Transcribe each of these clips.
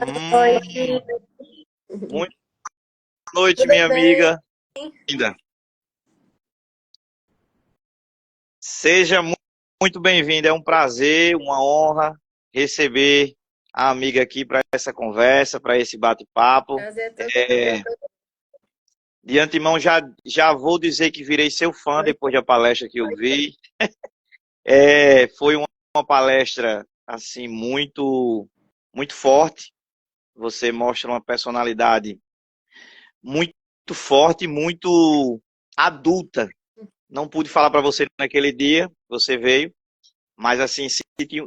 Hum, Noite. Muito boa noite, Tudo minha bem? amiga. Linda. Seja muito bem-vinda. É um prazer, uma honra receber a amiga aqui para essa conversa, para esse bate-papo. Prazer é todo É, de antemão, já vou dizer que virei seu fã meu. depois da palestra que eu vi. Foi uma palestra assim muito forte. Você mostra uma personalidade muito forte, muito adulta. Não pude falar para você naquele dia, você veio, mas assim,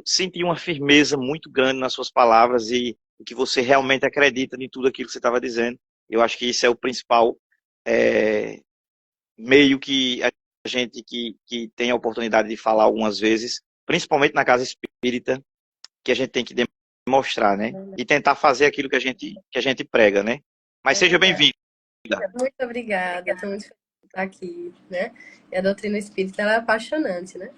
senti uma firmeza muito grande nas suas palavras e que você realmente acredita em tudo aquilo que você estava dizendo. Eu acho que isso é o principal é, meio que a gente que tem a oportunidade de falar algumas vezes, principalmente na casa espírita, que a gente tem que demonstrar, né? E tentar fazer aquilo que a gente prega, né? Mas É seja verdade. bem-vinda. Muito obrigada. Estou muito feliz de estar aqui, né? E a doutrina espírita, ela é apaixonante, né?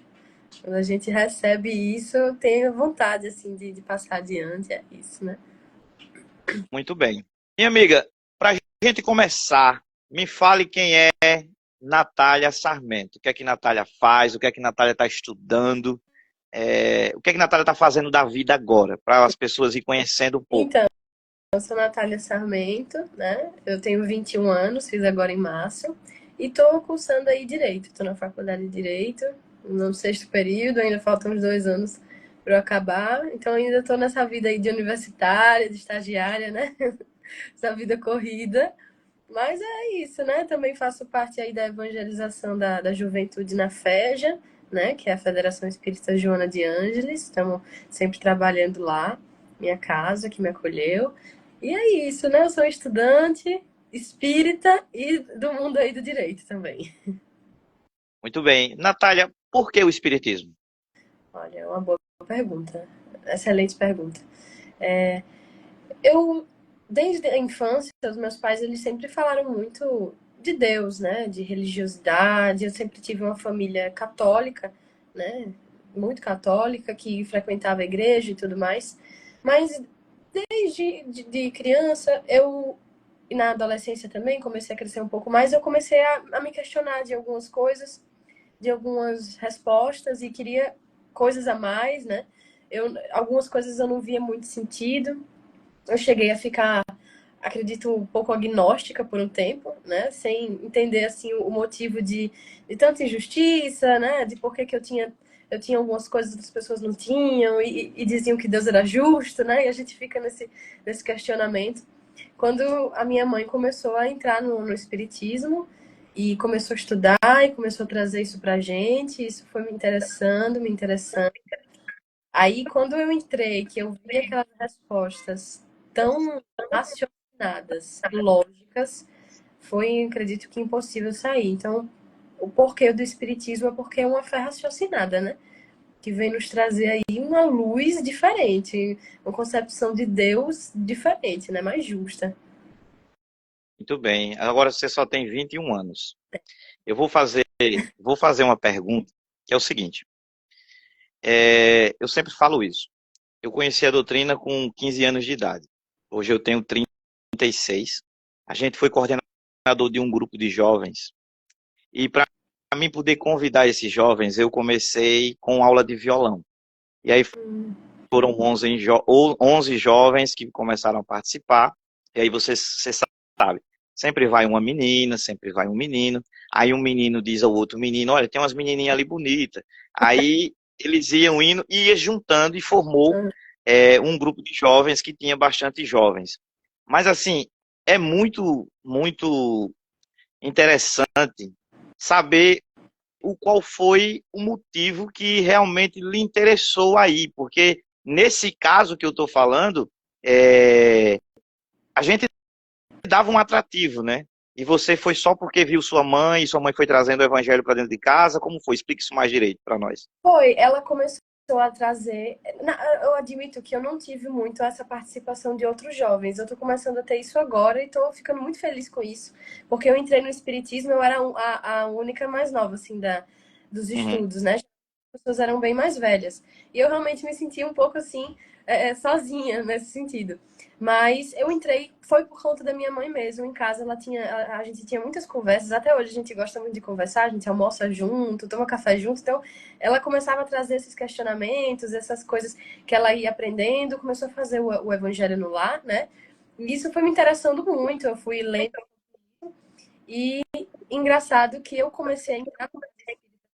Quando a gente recebe isso, eu tenho vontade, assim, de passar adiante. É isso, né? Muito bem. Minha amiga, para a gente começar, me fale quem é Natália Sarmento. O que é que Natália faz? O que é que Natália está estudando? O que é que Natália está fazendo da vida agora? Para as pessoas ir conhecendo um pouco. Então, eu sou Natália Sarmento, né? Eu tenho 21 anos, fiz agora em março. E estou cursando aí Direito. Estou na faculdade de Direito, no sexto período, ainda faltam uns 2 anos para eu acabar. Então ainda estou nessa vida aí de universitária, de estagiária, né? Essa vida corrida. Mas é isso, né? Também faço parte aí da evangelização da juventude na FEJA, né? Que é a Federação Espírita Joana de Ângeles. Estamos sempre trabalhando lá, minha casa que me acolheu. E é isso, né? Eu sou estudante espírita e do mundo aí do direito também. Muito bem. Natália, por que o Espiritismo? Olha, é uma boa pergunta. Excelente pergunta. Eu, desde a infância, os meus pais, eles sempre falaram muito de Deus, né? De religiosidade. Eu sempre tive uma família católica, né? Muito católica, que frequentava a igreja e tudo mais. Mas desde de criança, e na adolescência também, comecei a crescer um pouco mais, eu comecei a me questionar de algumas coisas, de algumas respostas, e queria coisas a mais, né? Algumas coisas eu não via muito sentido. Eu cheguei a ficar, acredito, um pouco agnóstica por um tempo, né? Sem entender assim o motivo de tanta injustiça, né? De por que, que eu tinha algumas coisas que as pessoas não tinham e diziam que Deus era justo, né? E a gente fica nesse questionamento. Quando a minha mãe começou a entrar no espiritismo e começou a estudar e começou a trazer isso pra gente, isso foi me interessando. Aí, quando eu entrei, que eu vi aquelas respostas tão racionadas, lógicas, foi, acredito que, impossível sair. Então, o porquê do espiritismo é porque é uma fé raciocinada, né? Que vem nos trazer aí uma luz diferente, uma concepção de Deus diferente, né? Mais justa. Muito bem. Agora você só tem 21 anos. Eu vou fazer uma pergunta que é o seguinte. Eu sempre falo isso. Eu conheci a doutrina com 15 anos de idade. Hoje eu tenho 36. A gente foi coordenador de um grupo de jovens. E para mim poder convidar esses jovens, eu comecei com aula de violão. E aí foram 11 jovens que começaram a participar. E aí você sabe, sempre vai uma menina, sempre vai um menino. Aí um menino diz ao outro menino, olha, tem umas menininhas ali bonitas. Aí eles iam indo e ia juntando e formou um grupo de jovens que tinha bastante jovens. Mas assim, é muito interessante saber qual foi o motivo que realmente lhe interessou aí, porque nesse caso que eu estou falando, a gente dava um atrativo, né? E você foi só porque viu sua mãe e sua mãe foi trazendo o evangelho para dentro de casa? Como foi? Explique isso mais direito para nós. Foi, ela começou a trazer. Eu admito que eu não tive muito essa participação de outros jovens. Eu tô começando a ter isso agora e tô ficando muito feliz com isso. Porque eu entrei no Espiritismo, eu era a única mais nova, assim, dos Uhum. estudos, né? As pessoas eram bem mais velhas. E eu realmente me senti um pouco assim, sozinha nesse sentido. Mas eu entrei, foi por conta da minha mãe mesmo. Em casa ela tinha, a gente tinha muitas conversas. Até hoje a gente gosta muito de conversar, a gente almoça junto, toma café junto. Então ela começava a trazer esses questionamentos, essas coisas que ela ia aprendendo, começou a fazer o evangelho no lar, né? E isso foi me interessando muito. Eu fui lendo e engraçado que eu comecei a entrar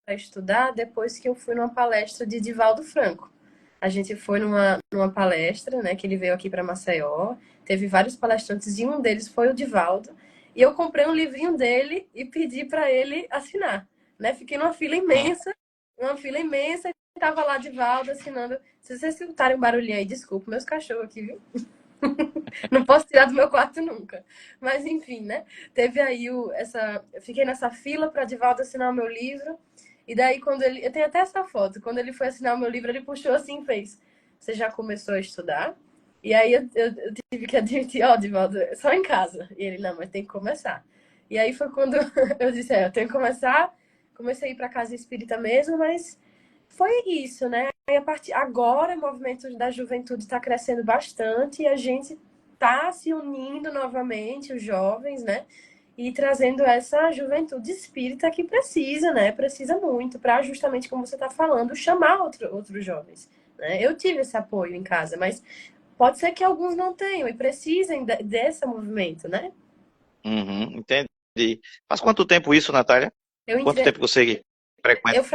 para estudar depois que eu fui numa palestra de Divaldo Franco. A gente foi numa palestra, né, que ele veio aqui para Maceió, teve vários palestrantes e um deles foi o Divaldo, e eu comprei um livrinho dele e pedi para ele assinar, né? Fiquei numa fila imensa, e tava lá Divaldo assinando. Se vocês escutarem um barulhinho aí, desculpa, meus cachorros aqui, viu? Não posso tirar do meu quarto nunca. Mas enfim, né? Teve aí essa. Eu fiquei nessa fila para Divaldo assinar o meu livro. E daí, quando ele. Eu tenho até essa foto. Quando ele foi assinar o meu livro, ele puxou assim e fez: Você já começou a estudar? E aí eu tive que admitir: Ó, Divaldo, só em casa. E ele: Não, mas tem que começar. E aí foi quando eu disse: Eu tenho que começar. Comecei a ir para casa espírita mesmo, mas foi isso, né? E a partir agora, o movimento da juventude está crescendo bastante e a gente está se unindo novamente, os jovens, né? E trazendo essa juventude espírita que precisa, né? Precisa muito para justamente como você está falando, chamar outros jovens. Né? Eu tive esse apoio em casa, mas pode ser que alguns não tenham e precisem desse movimento, né? Uhum, entendi. Faz quanto tempo isso, Natália? Eu Quanto entrei, tempo você frequenta? eu,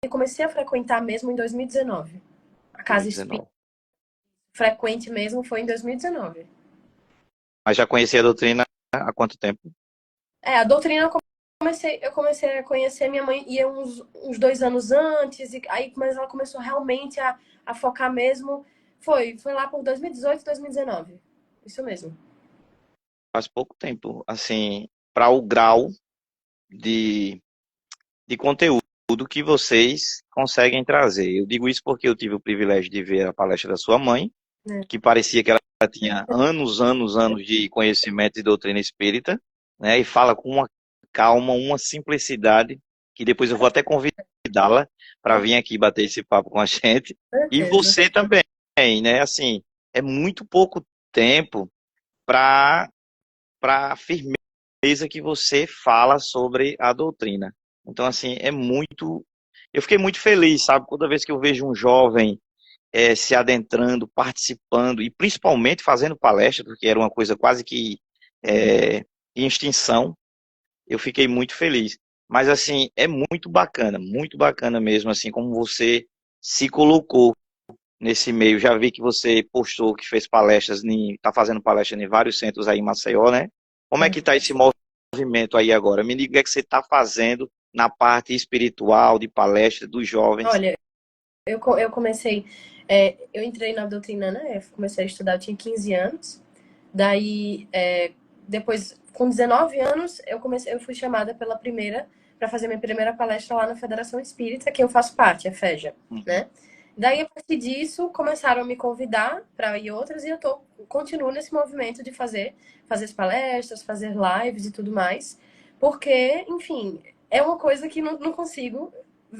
eu comecei a frequentar mesmo em 2019. A casa espírita 2019. frequente mesmo foi em 2019. Mas já conhecia a doutrina há quanto tempo? A doutrina eu comecei a conhecer minha mãe ia uns 2 anos antes, e aí mas ela começou realmente a focar mesmo. Foi lá por 2018, 2019. Isso mesmo. Faz pouco tempo, assim, para o grau de, de conteúdo que vocês conseguem trazer. Eu digo isso porque eu tive o privilégio de ver a palestra da sua mãe, Né? que parecia que ela tinha anos de conhecimento de doutrina espírita, né? E fala com uma calma, uma simplicidade, que depois eu vou até convidá-la para Com vir aqui bater esse papo com a gente. E certeza. você também, né? Assim, é muito pouco tempo para a firmeza que você fala sobre a doutrina. Então, assim, é muito. Eu fiquei muito feliz, sabe? Toda vez que eu vejo um jovem se adentrando, participando e principalmente fazendo palestra, porque era uma coisa quase que é, em extinção, eu fiquei muito feliz. Mas, assim, é muito bacana mesmo, assim, como você se colocou nesse meio. Já vi que você postou que fez palestras, está fazendo palestra em vários centros aí em Maceió, né? Como é que está esse movimento aí agora? Me diga o que é que você está fazendo na parte espiritual, de palestra dos jovens. Olha, eu comecei. Eu entrei na doutrina, né? Eu comecei a estudar, eu tinha 15 anos. Daí, depois, com 19 anos, eu fui chamada pela primeira para fazer minha primeira palestra lá na Federação Espírita, que eu faço parte, a FEJA, Uhum. né? Daí, a partir disso, começaram a me convidar para ir outras e continuo nesse movimento de fazer as palestras, fazer lives e tudo mais, porque, enfim, é uma coisa que não consigo,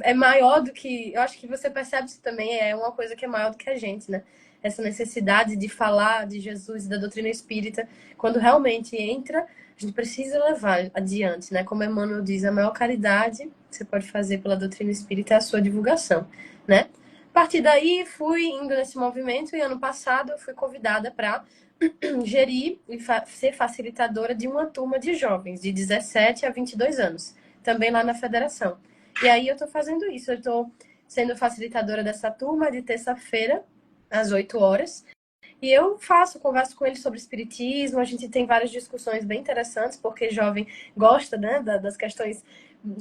é maior do que, eu acho que você percebe isso também, é uma coisa que é maior do que a gente, né? Essa necessidade de falar de Jesus e da doutrina espírita, quando realmente entra, a gente precisa levar adiante, né? Como Emmanuel diz, a maior caridade que você pode fazer pela doutrina espírita é a sua divulgação, né? A partir daí, fui indo nesse movimento e ano passado eu fui convidada para gerir e ser facilitadora de uma turma de jovens de 17 a 22 anos, também lá na federação. E aí eu estou fazendo isso, eu estou sendo facilitadora dessa turma de terça-feira, às 8 horas. E eu converso com eles sobre espiritismo, a gente tem várias discussões bem interessantes, porque jovem gosta, né, das questões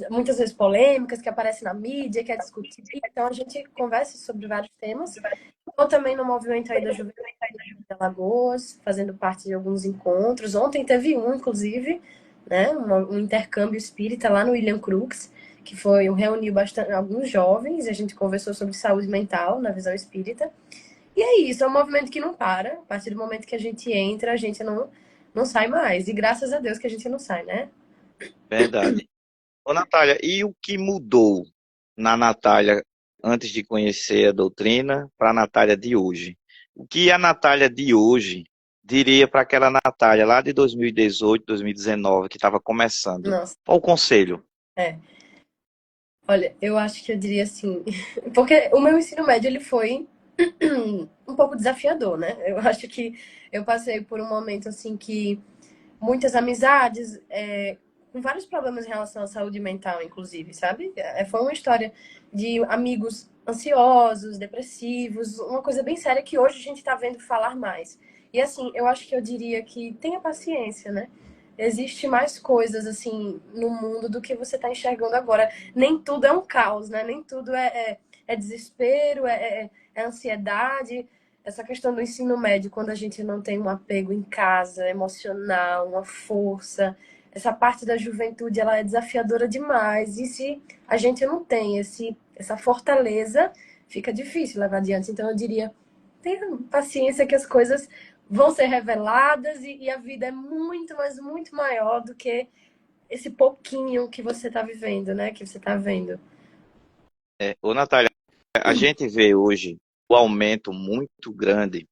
muitas vezes polêmicas que aparecem na mídia, quer discutir. Então a gente conversa sobre vários temas. Estou também no movimento aí da Juventude de Alagoas, fazendo parte de alguns encontros. Ontem teve um, inclusive, né, um intercâmbio espírita lá no William Crookes, que foi, reuniu bastante, alguns jovens, e a gente conversou sobre saúde mental na visão espírita. E é isso, é um movimento que não para. A partir do momento que a gente entra, a gente não sai mais. E graças a Deus que a gente não sai, né? Verdade. Ô, Natália, e o que mudou na Natália antes de conhecer a doutrina para a Natália de hoje? O que a Natália de hoje diria para aquela Natália lá de 2018, 2019, que estava começando? Nossa, Qual o conselho? é. Olha, eu acho que eu diria assim, porque o meu ensino médio ele foi um pouco desafiador, né? Eu acho que eu passei por um momento assim que muitas amizades, com vários problemas em relação à saúde mental, inclusive, sabe? Foi uma história de amigos ansiosos, depressivos, uma coisa bem séria que hoje a gente está vendo falar mais. E assim, eu acho que eu diria que tenha paciência, né? Existe mais coisas assim no mundo do que você está enxergando agora. Nem tudo é um caos, né? Nem tudo é desespero, é ansiedade. Essa questão do ensino médio, quando a gente não tem um apego em casa, emocional, uma força, essa parte da juventude, ela é desafiadora demais. E se a gente não tem essa fortaleza, fica difícil levar adiante. Então, eu diria, tenha paciência que as coisas vão ser reveladas e a vida é muito, mas muito maior do que esse pouquinho que você está vivendo, né? Que você está vendo. Ô, Natália, a gente vê hoje o aumento muito grande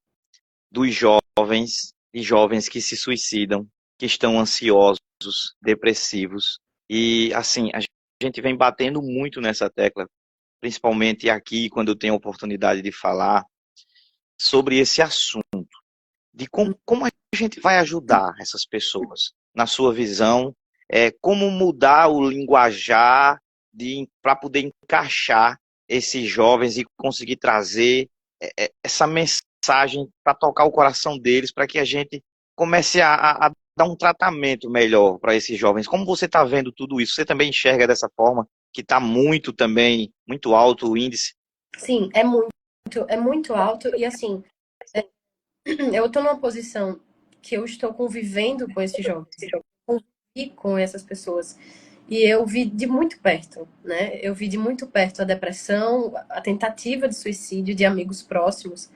dos jovens e jovens que se suicidam, que estão ansiosos, depressivos. E, assim, a gente vem batendo muito nessa tecla, principalmente aqui, quando eu tenho a oportunidade de falar sobre esse assunto, de como a gente vai ajudar essas pessoas, na sua visão, como mudar o linguajar para poder encaixar esses jovens e conseguir trazer essa mensagem para tocar o coração deles, para que a gente comece a dar um tratamento melhor para esses jovens. Como você está vendo tudo isso? Você também enxerga dessa forma, que está muito também, muito alto o índice? Sim, é muito alto. E assim, eu estou numa posição que eu estou convivendo com esses jovens, convivi com essas pessoas. E eu vi de muito perto, né? Eu vi de muito perto a depressão, a tentativa de suicídio de amigos próximos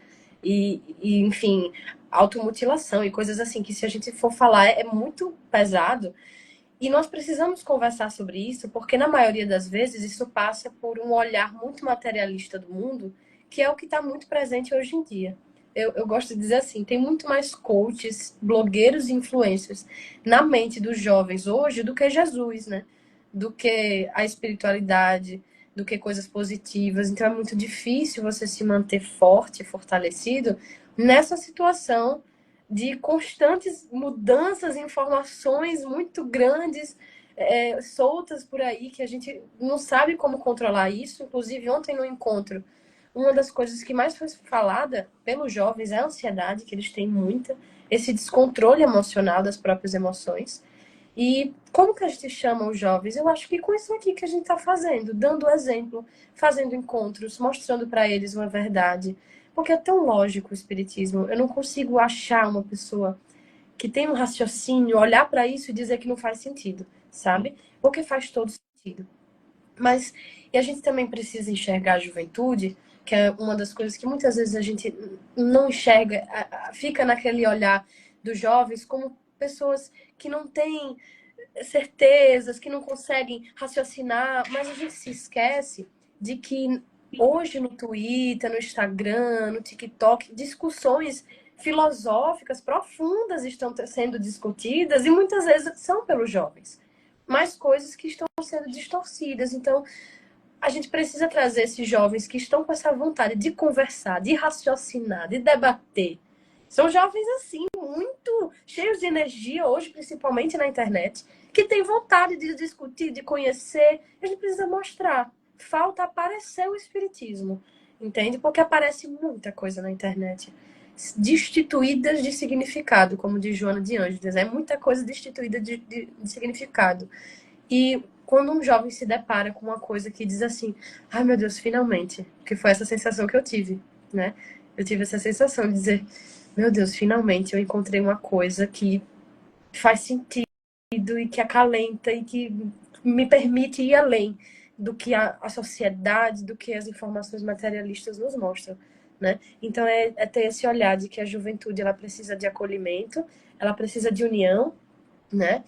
enfim, automutilação e coisas assim, que se a gente for falar é muito pesado. E nós precisamos conversar sobre isso, porque na maioria das vezes isso passa por um olhar muito materialista do mundo, que é o que está muito presente hoje em dia. Eu gosto de dizer assim, tem muito mais coaches, blogueiros e influencers na mente dos jovens hoje do que Jesus, né? Do que a espiritualidade, do que coisas positivas. Então é muito difícil você se manter forte, fortalecido nessa situação de constantes mudanças, informações muito grandes, soltas por aí, que a gente não sabe como controlar isso. Inclusive, ontem no encontro, uma das coisas que mais foi falada pelos jovens é a ansiedade, que eles têm muita, esse descontrole emocional das próprias emoções. E como que a gente chama os jovens? Eu acho que com isso aqui que a gente está fazendo, dando exemplo, fazendo encontros, mostrando para eles uma verdade. Porque é tão lógico o espiritismo. Eu não consigo achar uma pessoa que tem um raciocínio, olhar para isso e dizer que não faz sentido, sabe? Porque faz todo sentido. Mas e a gente também precisa enxergar a juventude, que é uma das coisas que muitas vezes a gente não enxerga, fica naquele olhar dos jovens como pessoas que não têm certezas, que não conseguem raciocinar, mas a gente se esquece de que hoje no Twitter, no Instagram, no TikTok, discussões filosóficas profundas estão sendo discutidas e muitas vezes são pelos jovens, mas coisas que estão sendo distorcidas. Então, a gente precisa trazer esses jovens que estão com essa vontade de conversar, de raciocinar, de debater. São jovens assim, muito cheios de energia hoje, principalmente na internet, que têm vontade de discutir, de conhecer. A gente precisa mostrar. Falta aparecer o espiritismo, entende? Porque aparece muita coisa na internet destituídas de significado, como diz Joana de Ângeles. É muita coisa destituída de significado. E quando um jovem se depara com uma coisa que diz assim, ai meu Deus, finalmente, que foi essa sensação que eu tive, né? Eu tive essa sensação de dizer, meu Deus, finalmente eu encontrei uma coisa que faz sentido e que acalenta e que me permite ir além do que a sociedade, do que as informações materialistas nos mostram, né? Então é ter esse olhar de que a juventude ela precisa de acolhimento, ela precisa de união, né?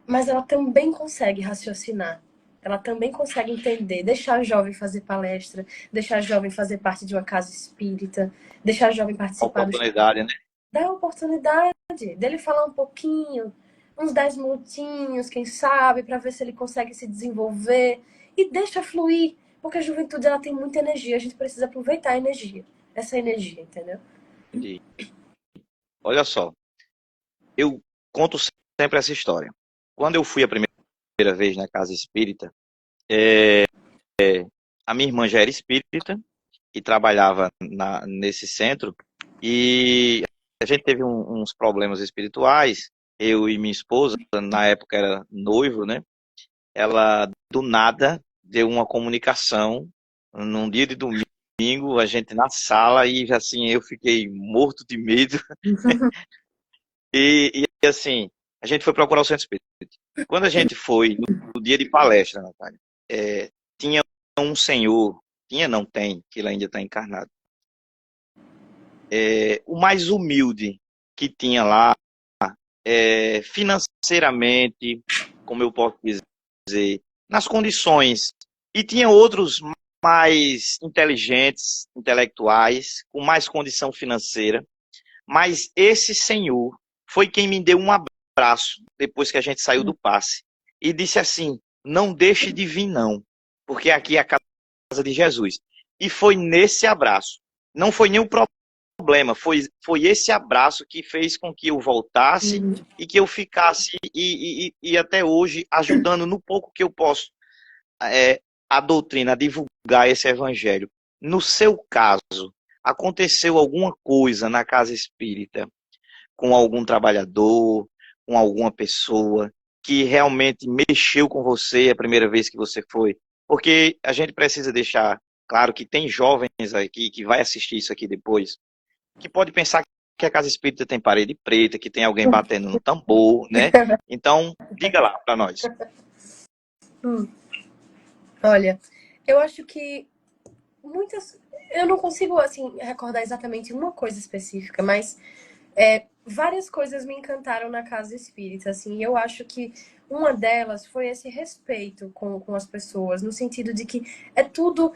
Mas ela também consegue raciocinar. ela também consegue entender, deixar a jovem fazer palestra, deixar a jovem fazer parte de uma casa espírita, deixar a jovem participar do... Oportunidade, né? Dá a oportunidade dele falar um pouquinho, uns 10 minutinhos, quem sabe, para ver se ele consegue se desenvolver. E deixa fluir, porque a juventude ela tem muita energia, a gente precisa aproveitar a energia, essa energia, entendeu? Entendi. Olha só, eu conto sempre essa história. Quando eu fui a primeira vez na casa espírita, a minha irmã já era espírita e trabalhava nesse centro, e a gente teve uns problemas espirituais, eu e minha esposa, na época era noivo, né? Ela, do nada, deu uma comunicação num dia de domingo, a gente na sala, e assim, eu fiquei morto de medo. E assim, a gente foi procurar o centro espírita. Quando a gente foi no dia de palestra, Natália, tinha um senhor, tinha, não tem, que ele ainda está encarnado, o mais humilde que tinha lá, financeiramente, como eu posso dizer, nas condições. E tinha outros mais inteligentes, intelectuais, com mais condição financeira. Mas esse senhor foi quem me deu um abraço depois que a gente saiu do passe. E disse assim: não deixe de vir, não, porque aqui é a casa de Jesus. E foi nesse abraço. Não foi nem o problema, foi esse abraço que fez com que eu voltasse e que eu ficasse, e até hoje, ajudando no pouco que eu posso, a doutrina, a divulgar esse evangelho. No seu caso, aconteceu alguma coisa na casa espírita com algum trabalhador, com alguma pessoa que realmente mexeu com você a primeira vez que você foi? Porque a gente precisa deixar claro que tem jovens aqui que vai assistir isso aqui depois, que pode pensar que a casa espírita tem parede preta, que tem alguém batendo no tambor, né? Então, diga lá para nós. Olha, eu acho que muitas... Eu não consigo, assim, recordar exatamente uma coisa específica, mas várias coisas me encantaram na casa espírita, assim. Eu acho que uma delas foi esse respeito com as pessoas, no sentido de que é tudo...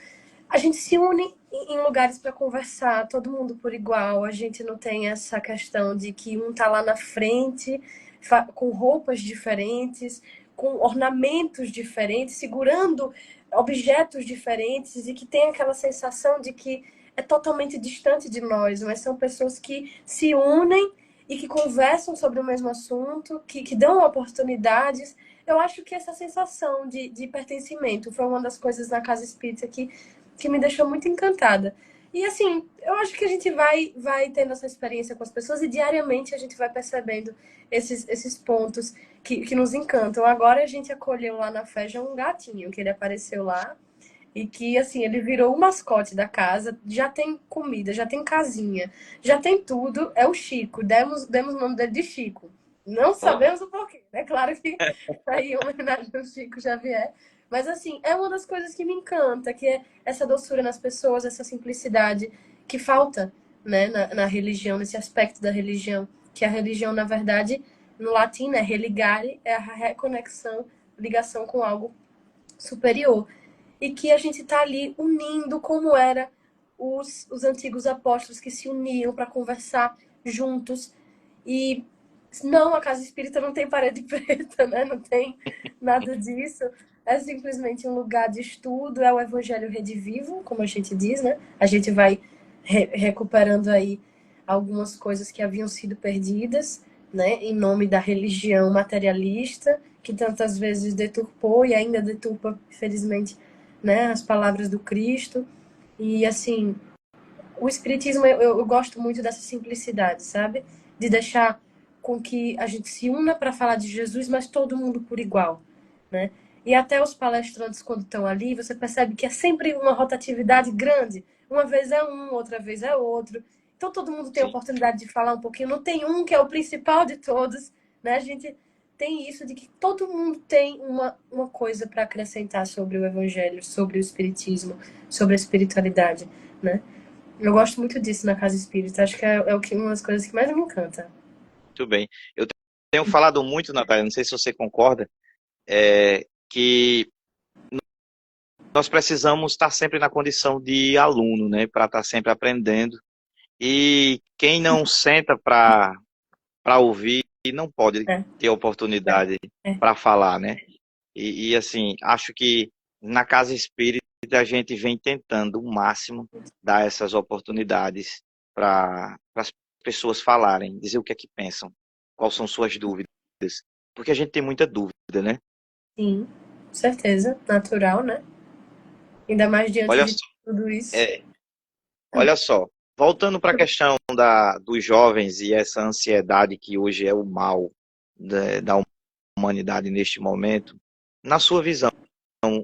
A gente se une em lugares para conversar, todo mundo por igual. A gente não tem essa questão de que um tá lá na frente com roupas diferentes, com ornamentos diferentes, segurando objetos diferentes e que tem aquela sensação de que é totalmente distante de nós, mas são pessoas que se unem e que conversam sobre o mesmo assunto, que dão oportunidades. Eu acho que essa sensação de pertencimento foi uma das coisas na casa espírita que me deixou muito encantada. E assim, eu acho que a gente vai tendo essa experiência com as pessoas e diariamente a gente vai percebendo esses pontos que nos encantam. Agora a gente acolheu lá na Feja um gatinho, que ele apareceu lá e que, assim, ele virou o mascote da casa. Já tem comida, já tem casinha, já tem tudo. É o Chico. Demos o nome dele de Chico. Não sabemos o porquê. É claro que tá aí em homenagem ao Chico Xavier. Mas, assim, é uma das coisas que me encanta, que é essa doçura nas pessoas, essa simplicidade que falta, né, na religião, nesse aspecto da religião. Que a religião, na verdade, no latim, é religare, é a reconexão, ligação com algo superior. E que a gente está ali unindo como era os antigos apóstolos que se uniam para conversar juntos. E não, a casa espírita não tem parede preta, né? Não tem nada disso. É simplesmente um lugar de estudo, é o evangelho redivivo, como a gente diz, né? A gente vai recuperando aí algumas coisas que haviam sido perdidas, né? Em nome da religião materialista, que tantas vezes deturpou e ainda deturpa, infelizmente, né? As palavras do Cristo. E, assim, o espiritismo, eu gosto muito dessa simplicidade, sabe? De deixar com que a gente se una para falar de Jesus, mas todo mundo por igual, né? E até os palestrantes, quando estão ali, você percebe que é sempre uma rotatividade grande. Uma vez é um, outra vez é outro. Então todo mundo tem a Sim. oportunidade de falar um pouquinho. Não tem um que é o principal de todos, né? A gente tem isso de que todo mundo tem uma coisa para acrescentar sobre o evangelho, sobre o espiritismo, sobre a espiritualidade, né? Eu gosto muito disso na casa espírita. Acho que é uma das coisas que mais me encanta. Muito bem. Eu tenho falado muito, Natália, não sei se você concorda, que nós precisamos estar sempre na condição de aluno, né? Para estar sempre aprendendo. E quem não senta para ouvir não pode É, ter oportunidade é. para falar, né? Assim, acho que na casa espírita a gente vem tentando o máximo dar essas oportunidades para as pessoas falarem, dizer o que é que pensam, quais são suas dúvidas, porque a gente tem muita dúvida, né? Sim, com certeza. Natural, né? Ainda mais diante Olha de só, tudo isso. é, olha só, voltando para a questão dos jovens e essa ansiedade que hoje é o mal da humanidade neste momento, na sua visão,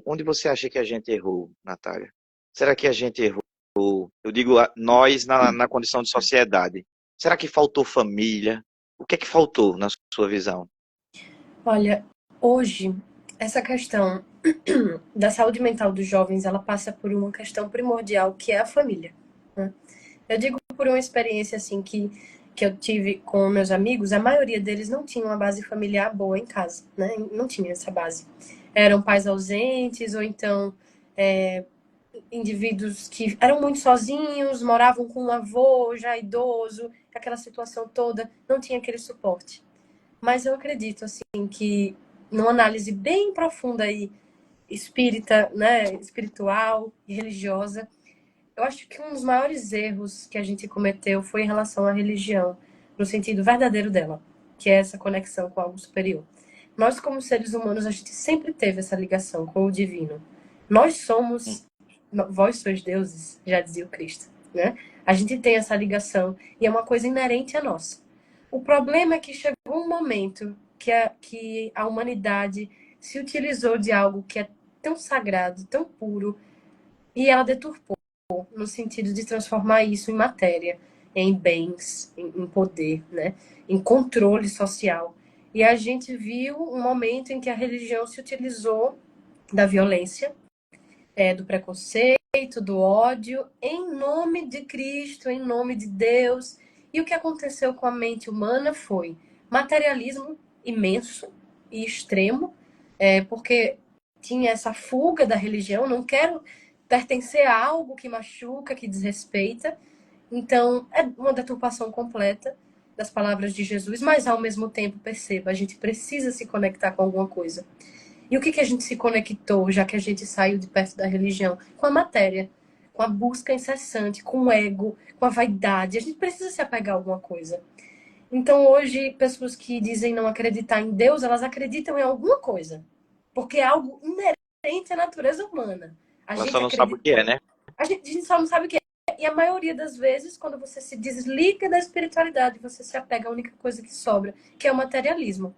onde você acha que a gente errou, Natália? Será que a gente errou? Eu digo nós na condição de sociedade. Será que faltou família? O que é que faltou na sua visão? Olha, hoje, essa questão da saúde mental dos jovens, ela passa por uma questão primordial, que é a família, né? Eu digo por uma experiência assim que eu tive com meus amigos, a maioria deles não tinha uma base familiar boa em casa, né? Não tinha essa base. Eram pais ausentes, ou então indivíduos que eram muito sozinhos, moravam com um avô já idoso, aquela situação toda, não tinha aquele suporte. Mas eu acredito, assim, que numa análise bem profunda aí, espírita, né, espiritual e religiosa, eu acho que um dos maiores erros que a gente cometeu foi em relação à religião, no sentido verdadeiro dela, que é essa conexão com algo superior. Nós, como seres humanos, a gente sempre teve essa ligação com o divino. Nós somos, vós sois deuses, já dizia o Cristo, né? A gente tem essa ligação e é uma coisa inerente a nós. O problema é que chegou um momento que a humanidade se utilizou de algo que é tão sagrado, tão puro, e ela deturpou no sentido de transformar isso em matéria, em bens, em poder, né? Em controle social. E a gente viu um momento em que a religião se utilizou da violência, do preconceito, do ódio, em nome de Cristo, em nome de Deus. E o que aconteceu com a mente humana foi materialismo imenso e extremo, porque tinha essa fuga da religião, não quero pertencer a algo que machuca, que desrespeita. Então, é uma deturpação completa das palavras de Jesus, mas ao mesmo tempo, perceba, a gente precisa se conectar com alguma coisa. E o que a gente se conectou, já que a gente saiu de perto da religião? Com a matéria, com a busca incessante, com o ego, com a vaidade. A gente precisa se apegar a alguma coisa. Então, hoje, pessoas que dizem não acreditar em Deus, elas acreditam em alguma coisa. Porque é algo inerente à natureza humana. A Ela só gente não sabe o que acredita. é, né? A gente só não sabe o que é. E a maioria das vezes, quando você se desliga da espiritualidade, você se apega à única coisa que sobra, que é o materialismo.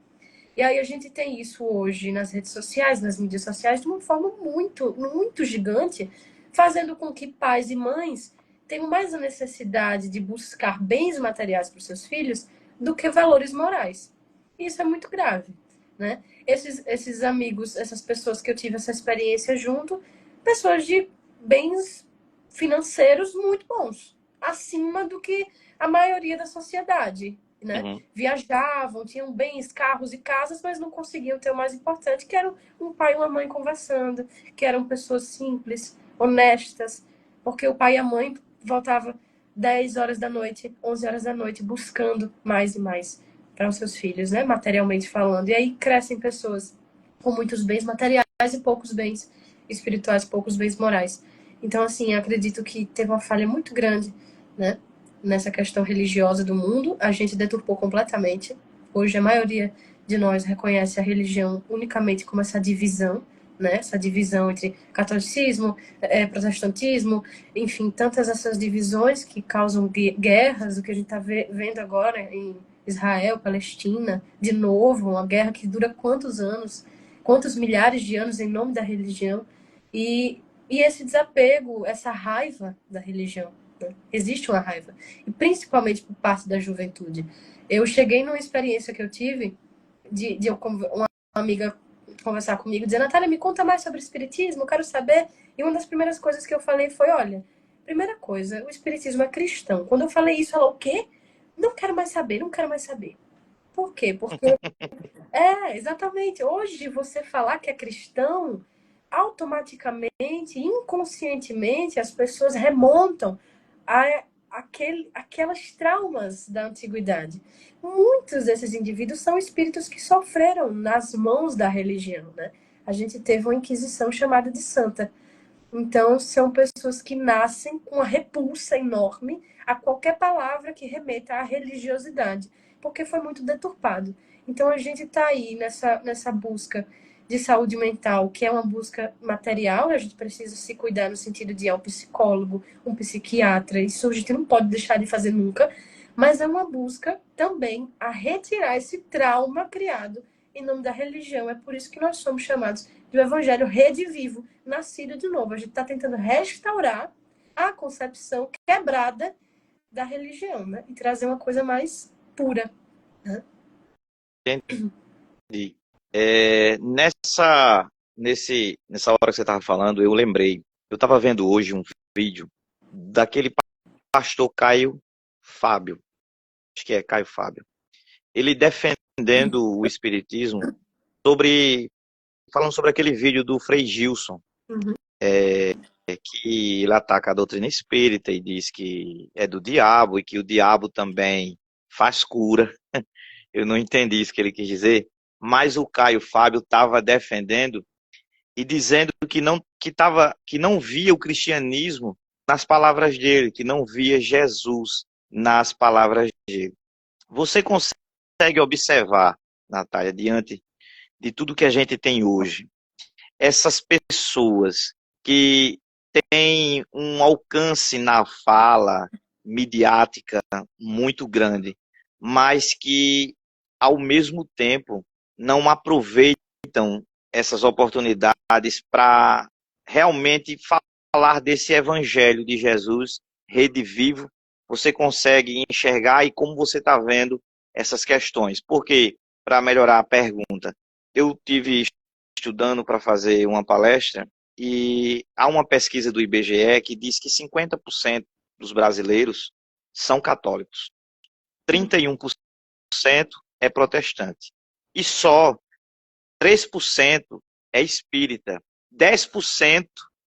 E aí a gente tem isso hoje nas redes sociais, nas mídias sociais, de uma forma muito, muito gigante, fazendo com que pais e mães tenham mais a necessidade de buscar bens materiais para os seus filhos do que valores morais. E isso é muito grave, né? Esses amigos, essas pessoas que eu tive essa experiência junto, pessoas de bens financeiros muito bons, acima do que a maioria da sociedade, né? Uhum. Viajavam, tinham bens, carros e casas, mas não conseguiam ter o mais importante, que eram um pai e uma mãe conversando, que eram pessoas simples, honestas, porque o pai e a mãe voltavam 10 horas da noite, 11 horas da noite, buscando mais e mais para os seus filhos, né? Materialmente falando. E aí crescem pessoas com muitos bens materiais e poucos bens espirituais, poucos bens morais. Então, assim, eu acredito que teve uma falha muito grande, né? Nessa questão religiosa do mundo, a gente deturpou completamente. Hoje a maioria de nós reconhece a religião unicamente como essa divisão, né? Essa divisão entre catolicismo, protestantismo, enfim, tantas essas divisões que causam guerras, o que a gente está vendo agora em Israel, Palestina, de novo, uma guerra que dura quantos anos, quantos milhares de anos em nome da religião, e esse desapego, essa raiva da religião. Existe uma raiva, e principalmente por parte da juventude. Eu cheguei numa experiência que eu tive de uma amiga conversar comigo, dizer, Natália, me conta mais sobre o espiritismo, eu quero saber. E uma das primeiras coisas que eu falei foi, olha, primeira coisa, o espiritismo é cristão. Quando eu falei isso, ela, o quê? Não quero mais saber, não quero mais saber. Por quê? Porque, exatamente, hoje você falar que é cristão, automaticamente, inconscientemente, as pessoas remontam aquelas traumas da antiguidade. Muitos desses indivíduos são espíritos que sofreram nas mãos da religião, né? A gente teve uma inquisição chamada de santa. Então, são pessoas que nascem com uma repulsa enorme a qualquer palavra que remeta à religiosidade, porque foi muito deturpado. Então, a gente está aí nessa busca de saúde mental, que é uma busca material, a gente precisa se cuidar no sentido de ir ao psicólogo, um psiquiatra, isso a gente não pode deixar de fazer nunca, mas é uma busca também a retirar esse trauma criado em nome da religião. É por isso que nós somos chamados do evangelho redivivo, nascido de novo. A gente está tentando restaurar a concepção quebrada da religião, né? E trazer uma coisa mais pura. Né? Entendi. Nessa hora que você estava falando, eu lembrei. Eu estava vendo hoje um vídeo daquele pastor Caio Fábio. Acho que é Caio Fábio. Ele defendendo o espiritismo falando sobre aquele vídeo do Frei Gilson, Uhum. que ele ataca a doutrina espírita e diz que é do diabo e que o diabo também faz cura. Eu não entendi isso que ele quis dizer, mas o Caio Fábio estava defendendo e dizendo que não via o cristianismo nas palavras dele, que não via Jesus nas palavras dele. Você consegue observar, Natália, diante de tudo que a gente tem hoje, essas pessoas que têm um alcance na fala midiática muito grande, mas que, ao mesmo tempo, não aproveitam essas oportunidades para realmente falar desse evangelho de Jesus, rede vivo, você consegue enxergar e como você está vendo essas questões. Porque, para melhorar a pergunta, eu tive estudando para fazer uma palestra e há uma pesquisa do IBGE que diz que 50% dos brasileiros são católicos, 31% é protestante e só 3% é espírita, 10%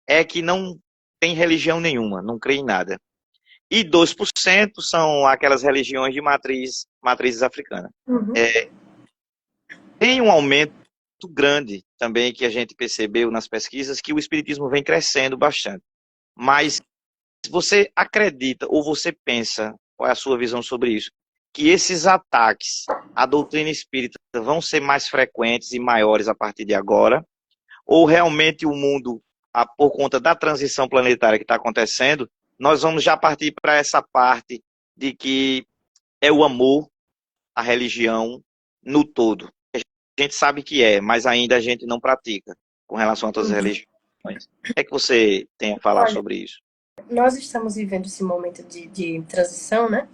é que não tem religião nenhuma, não crê em nada. E 2% são aquelas religiões de matrizes africanas. Uhum. Tem um aumento grande também que a gente percebeu nas pesquisas que o espiritismo vem crescendo bastante. Mas você acredita ou você pensa, qual é a sua visão sobre isso, que esses ataques à doutrina espírita vão ser mais frequentes e maiores a partir de agora? Ou realmente o mundo, por conta da transição planetária que está acontecendo, nós vamos já partir para essa parte de que é o amor, a religião no todo? A gente sabe que é, mas ainda a gente não pratica com relação a todas as religiões. O que é que você tem a falar Olha, sobre isso? nós estamos vivendo esse momento de transição, né?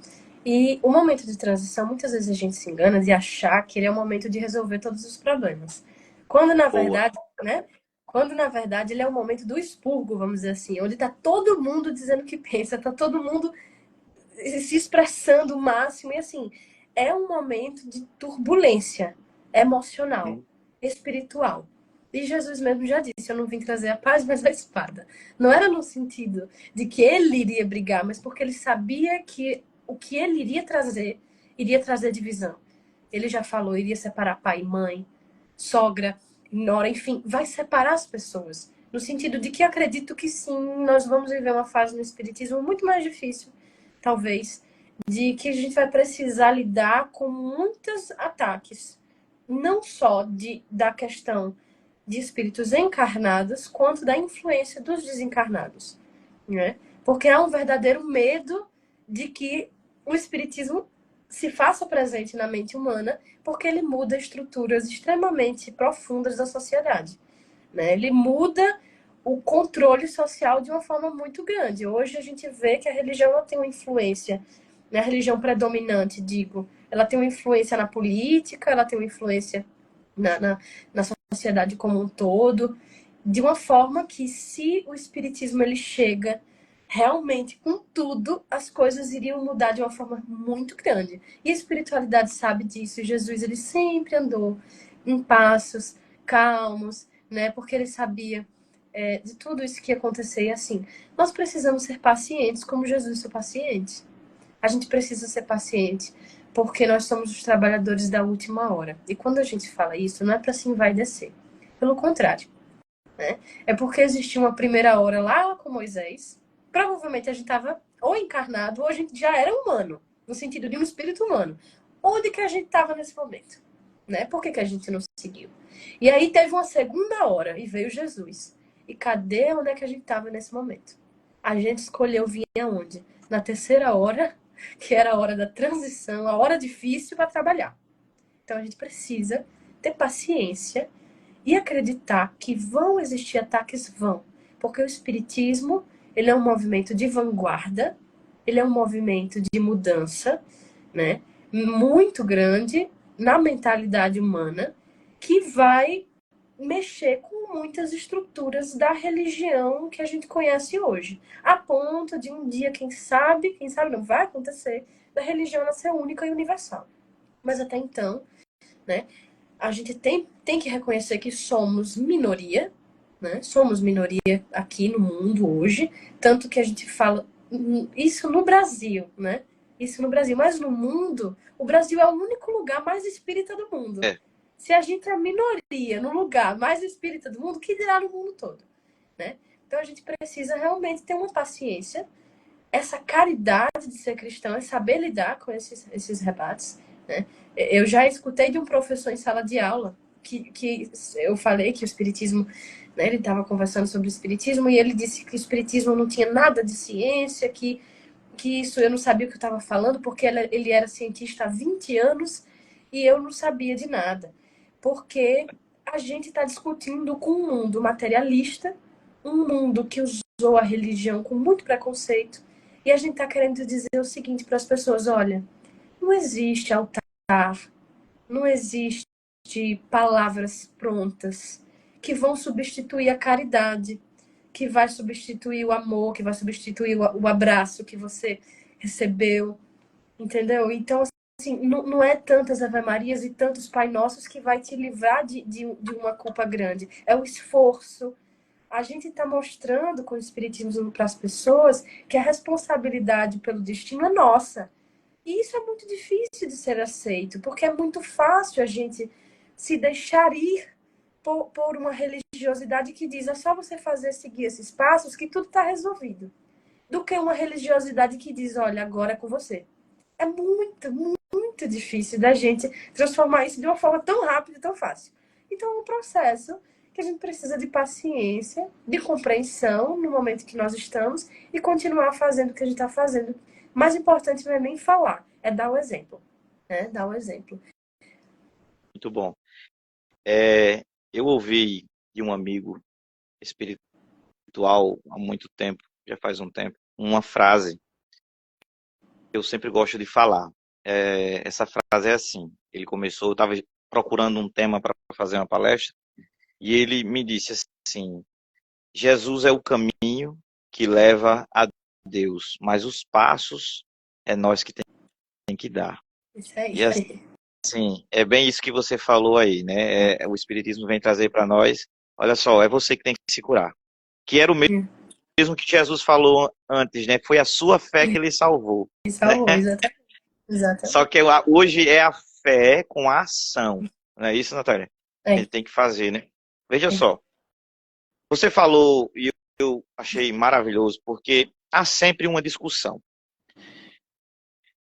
E o momento de transição, muitas vezes a gente se engana de achar que ele é o momento de resolver todos os problemas. Quando na Boa. verdade, né? Quando na verdade ele é o momento do expurgo, vamos dizer assim, onde tá todo mundo dizendo o que pensa, tá todo mundo se expressando o máximo e assim, é um momento de turbulência emocional, espiritual. E Jesus mesmo já disse, eu não vim trazer a paz, mas a espada. Não era no sentido de que ele iria brigar, mas porque ele sabia que o que ele iria trazer divisão. Ele já falou, iria separar pai e mãe, sogra, nora, enfim, vai separar as pessoas. No sentido de que acredito que sim, nós vamos viver uma fase no espiritismo muito mais difícil, talvez, de que a gente vai precisar lidar com muitos ataques, não só da questão de espíritos encarnados, quanto da influência dos desencarnados, né? Porque há um verdadeiro medo de que o espiritismo se faça presente na mente humana, porque ele muda estruturas extremamente profundas da sociedade, né? Ele muda o controle social de uma forma muito grande. Hoje a gente vê que a religião ela tem uma influência, né? A religião predominante, digo, ela tem uma influência na política, ela tem uma influência na sociedade como um todo, de uma forma que se o espiritismo ele chega realmente com tudo, as coisas iriam mudar de uma forma muito grande. E a espiritualidade sabe disso. Jesus ele sempre andou em passos calmos, né? Porque ele sabia de tudo isso que ia acontecer. E assim, nós precisamos ser pacientes como Jesus foi paciente. A gente precisa ser paciente porque nós somos os trabalhadores da última hora. E quando a gente fala isso, não é para se envaidecer. Pelo contrário, né? É porque existia uma primeira hora lá com Moisés. Provavelmente a gente estava ou encarnado ou a gente já era humano, no sentido de um espírito humano. Onde que a gente estava nesse momento? Né? Por que a gente não seguiu? E aí teve uma segunda hora e veio Jesus. E cadê onde é que a gente estava nesse momento? A gente escolheu vir aonde? Na terceira hora, que era a hora da transição, a hora difícil para trabalhar. Então a gente precisa ter paciência e acreditar que vão existir ataques, vão. Porque o espiritismo, ele é um movimento de vanguarda, ele é um movimento de mudança, né? Muito grande na mentalidade humana, que vai mexer com muitas estruturas da religião que a gente conhece hoje, a ponto de um dia, quem sabe não vai acontecer, da religião ser única e universal. Mas até então, né, a gente tem que reconhecer que somos minoria, né? Somos minoria aqui no mundo hoje, tanto que a gente fala isso no Brasil, né? Isso no Brasil, mas no mundo, o Brasil é o único lugar mais espírita do mundo. É. Se a gente é minoria no lugar mais espírita do mundo, que dirá no mundo todo, né? Então a gente precisa realmente ter uma paciência, essa caridade de ser cristão, é saber lidar com esses rebates, né? Eu já escutei de um professor em sala de aula que eu falei que o espiritismo, né, ele estava conversando sobre o espiritismo e ele disse que o espiritismo não tinha nada de ciência, que isso eu não sabia o que eu estava falando, porque ele era cientista há 20 anos e eu não sabia de nada. Porque a gente está discutindo com um mundo materialista, um mundo que usou a religião com muito preconceito, e a gente está querendo dizer o seguinte para as pessoas: olha, não existe altar, não existe palavras prontas que vão substituir a caridade, que vai substituir o amor, que vai substituir o abraço que você recebeu, entendeu? Então, assim, não é tantas Ave Marias e tantos Pai Nossos que vai te livrar de uma culpa grande. É o esforço. A gente está mostrando com o Espiritismo para as pessoas que a responsabilidade pelo destino é nossa. E isso é muito difícil de ser aceito, porque é muito fácil a gente se deixar ir por uma religiosidade que diz é só você seguir esses passos que tudo está resolvido. Do que uma religiosidade que diz, olha, agora é com você. É muito, muito difícil da gente transformar isso de uma forma tão rápida e tão fácil. Então é um processo que a gente precisa de paciência, de compreensão no momento que nós estamos e continuar fazendo o que a gente está fazendo. O mais importante não é nem falar, é dar o exemplo. Né? Dar o exemplo. Muito bom. Eu ouvi de um amigo espiritual há muito tempo, já faz um tempo, uma frase que eu sempre gosto de falar. Essa frase é assim: ele começou, eu estava procurando um tema para fazer uma palestra, e ele me disse assim: Jesus é o caminho que leva a Deus, mas os passos é nós que tem que dar. Isso aí. E assim, é bem isso que você falou aí, né? O Espiritismo vem trazer para nós, olha só, é você que tem que se curar. Que era o mesmo que Jesus falou antes, né? Foi a sua fé que ele salvou. Salvou, Né? exatamente. Só que hoje é a fé com a ação. Não é isso, Natália? É. A gente tem que fazer, né? Veja só, você falou, e eu achei maravilhoso, porque há sempre uma discussão.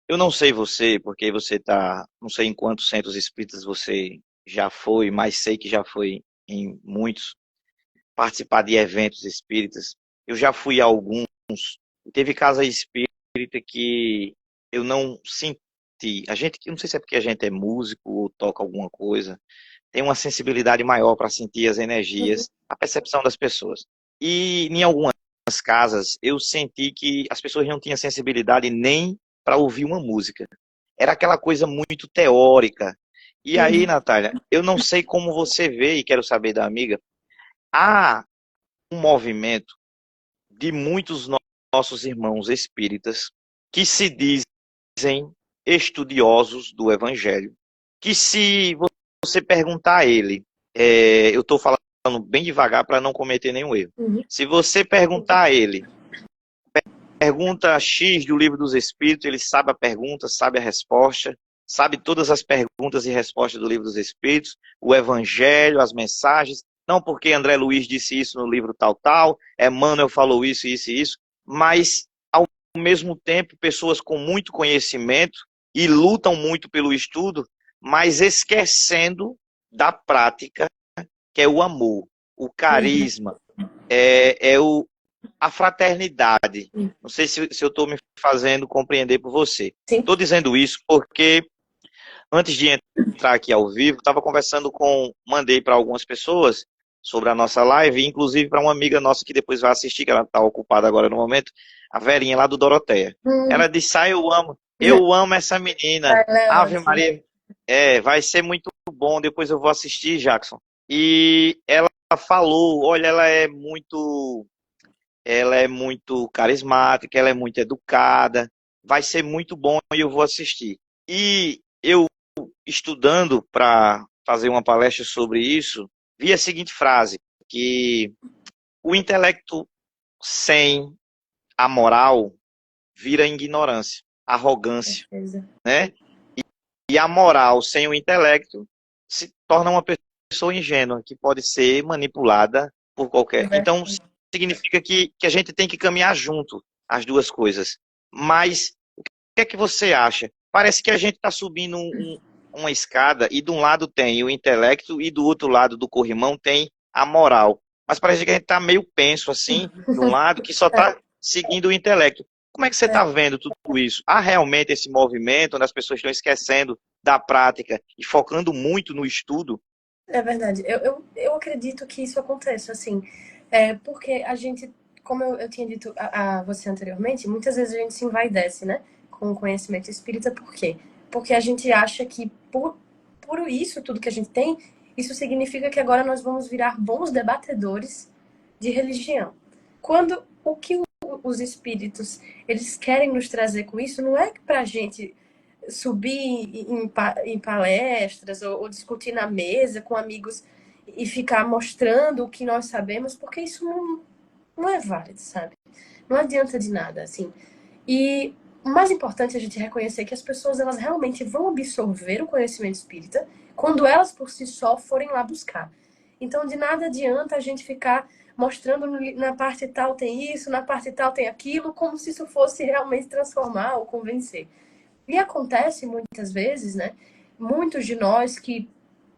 Eu não sei você, porque você está, não sei em quantos centros espíritas você já foi, mas sei que já foi em muitos, participar de eventos espíritas. Eu já fui a alguns. Teve casa espírita que eu não senti. A gente, eu não sei se é porque a gente é músico ou toca alguma coisa, tem uma sensibilidade maior para sentir as energias, a percepção das pessoas. E em algumas casas eu senti que as pessoas não tinham sensibilidade nem para ouvir uma música. Era aquela coisa muito teórica. E aí, Natália, eu não sei como você vê, e quero saber da amiga, há um movimento de muitos nossos irmãos espíritas que se dizem estudiosos do Evangelho. Que se você perguntar a ele, eu estou falando bem devagar para não cometer nenhum erro. Uhum. Se você perguntar a ele, pergunta X do Livro dos Espíritos, ele sabe a pergunta, sabe a resposta, sabe todas as perguntas e respostas do Livro dos Espíritos, o Evangelho, as mensagens. Não porque André Luiz disse isso no livro tal, Emmanuel falou isso, isso e isso, mas, ao mesmo tempo, pessoas com muito conhecimento e lutam muito pelo estudo, mas esquecendo da prática, que é o amor, o carisma, a fraternidade. Não sei se eu estou me fazendo compreender por você. Sim. Estou dizendo isso porque, antes de entrar aqui ao vivo, estava conversando mandei para algumas pessoas sobre a nossa live, inclusive para uma amiga nossa que depois vai assistir, que ela está ocupada agora no momento, a Verinha lá do Doroteia. Ela disse, eu amo essa menina, Ave Maria, vai ser muito bom, depois eu vou assistir, Jackson. E ela falou, olha, ela é muito carismática, ela é muito educada, vai ser muito bom e eu vou assistir. E eu, estudando para fazer uma palestra sobre isso, vi a seguinte frase, que o intelecto sem a moral vira ignorância, arrogância, né? E a moral sem o intelecto se torna uma pessoa ingênua, que pode ser manipulada por qualquer. Então, significa que a gente tem que caminhar junto, as duas coisas. Mas, o que é que você acha? Parece que a gente está subindo uma escada e de um lado tem o intelecto e do outro lado do corrimão tem a moral. Mas parece que a gente está meio penso assim, de um lado, que só está seguindo o intelecto. Como é que você está vendo tudo isso? Há realmente esse movimento onde as pessoas estão esquecendo da prática e focando muito no estudo? É verdade. Eu acredito que isso aconteça, assim. Porque a gente, como eu tinha dito a você anteriormente, muitas vezes a gente se envaidece, né? Com o conhecimento espírita. Por quê? Porque a gente acha que por isso tudo que a gente tem, isso significa que agora nós vamos virar bons debatedores de religião. Quando o que os espíritos eles querem nos trazer com isso não é para a gente subir em palestras ou discutir na mesa com amigos e ficar mostrando o que nós sabemos, porque isso não é válido, sabe? Não adianta de nada, assim. E o mais importante é a gente reconhecer que as pessoas elas realmente vão absorver o conhecimento espírita quando elas por si só forem lá buscar. Então, de nada adianta a gente ficar mostrando na parte tal tem isso, na parte tal tem aquilo, como se isso fosse realmente transformar ou convencer. E acontece muitas vezes, né? Muitos de nós que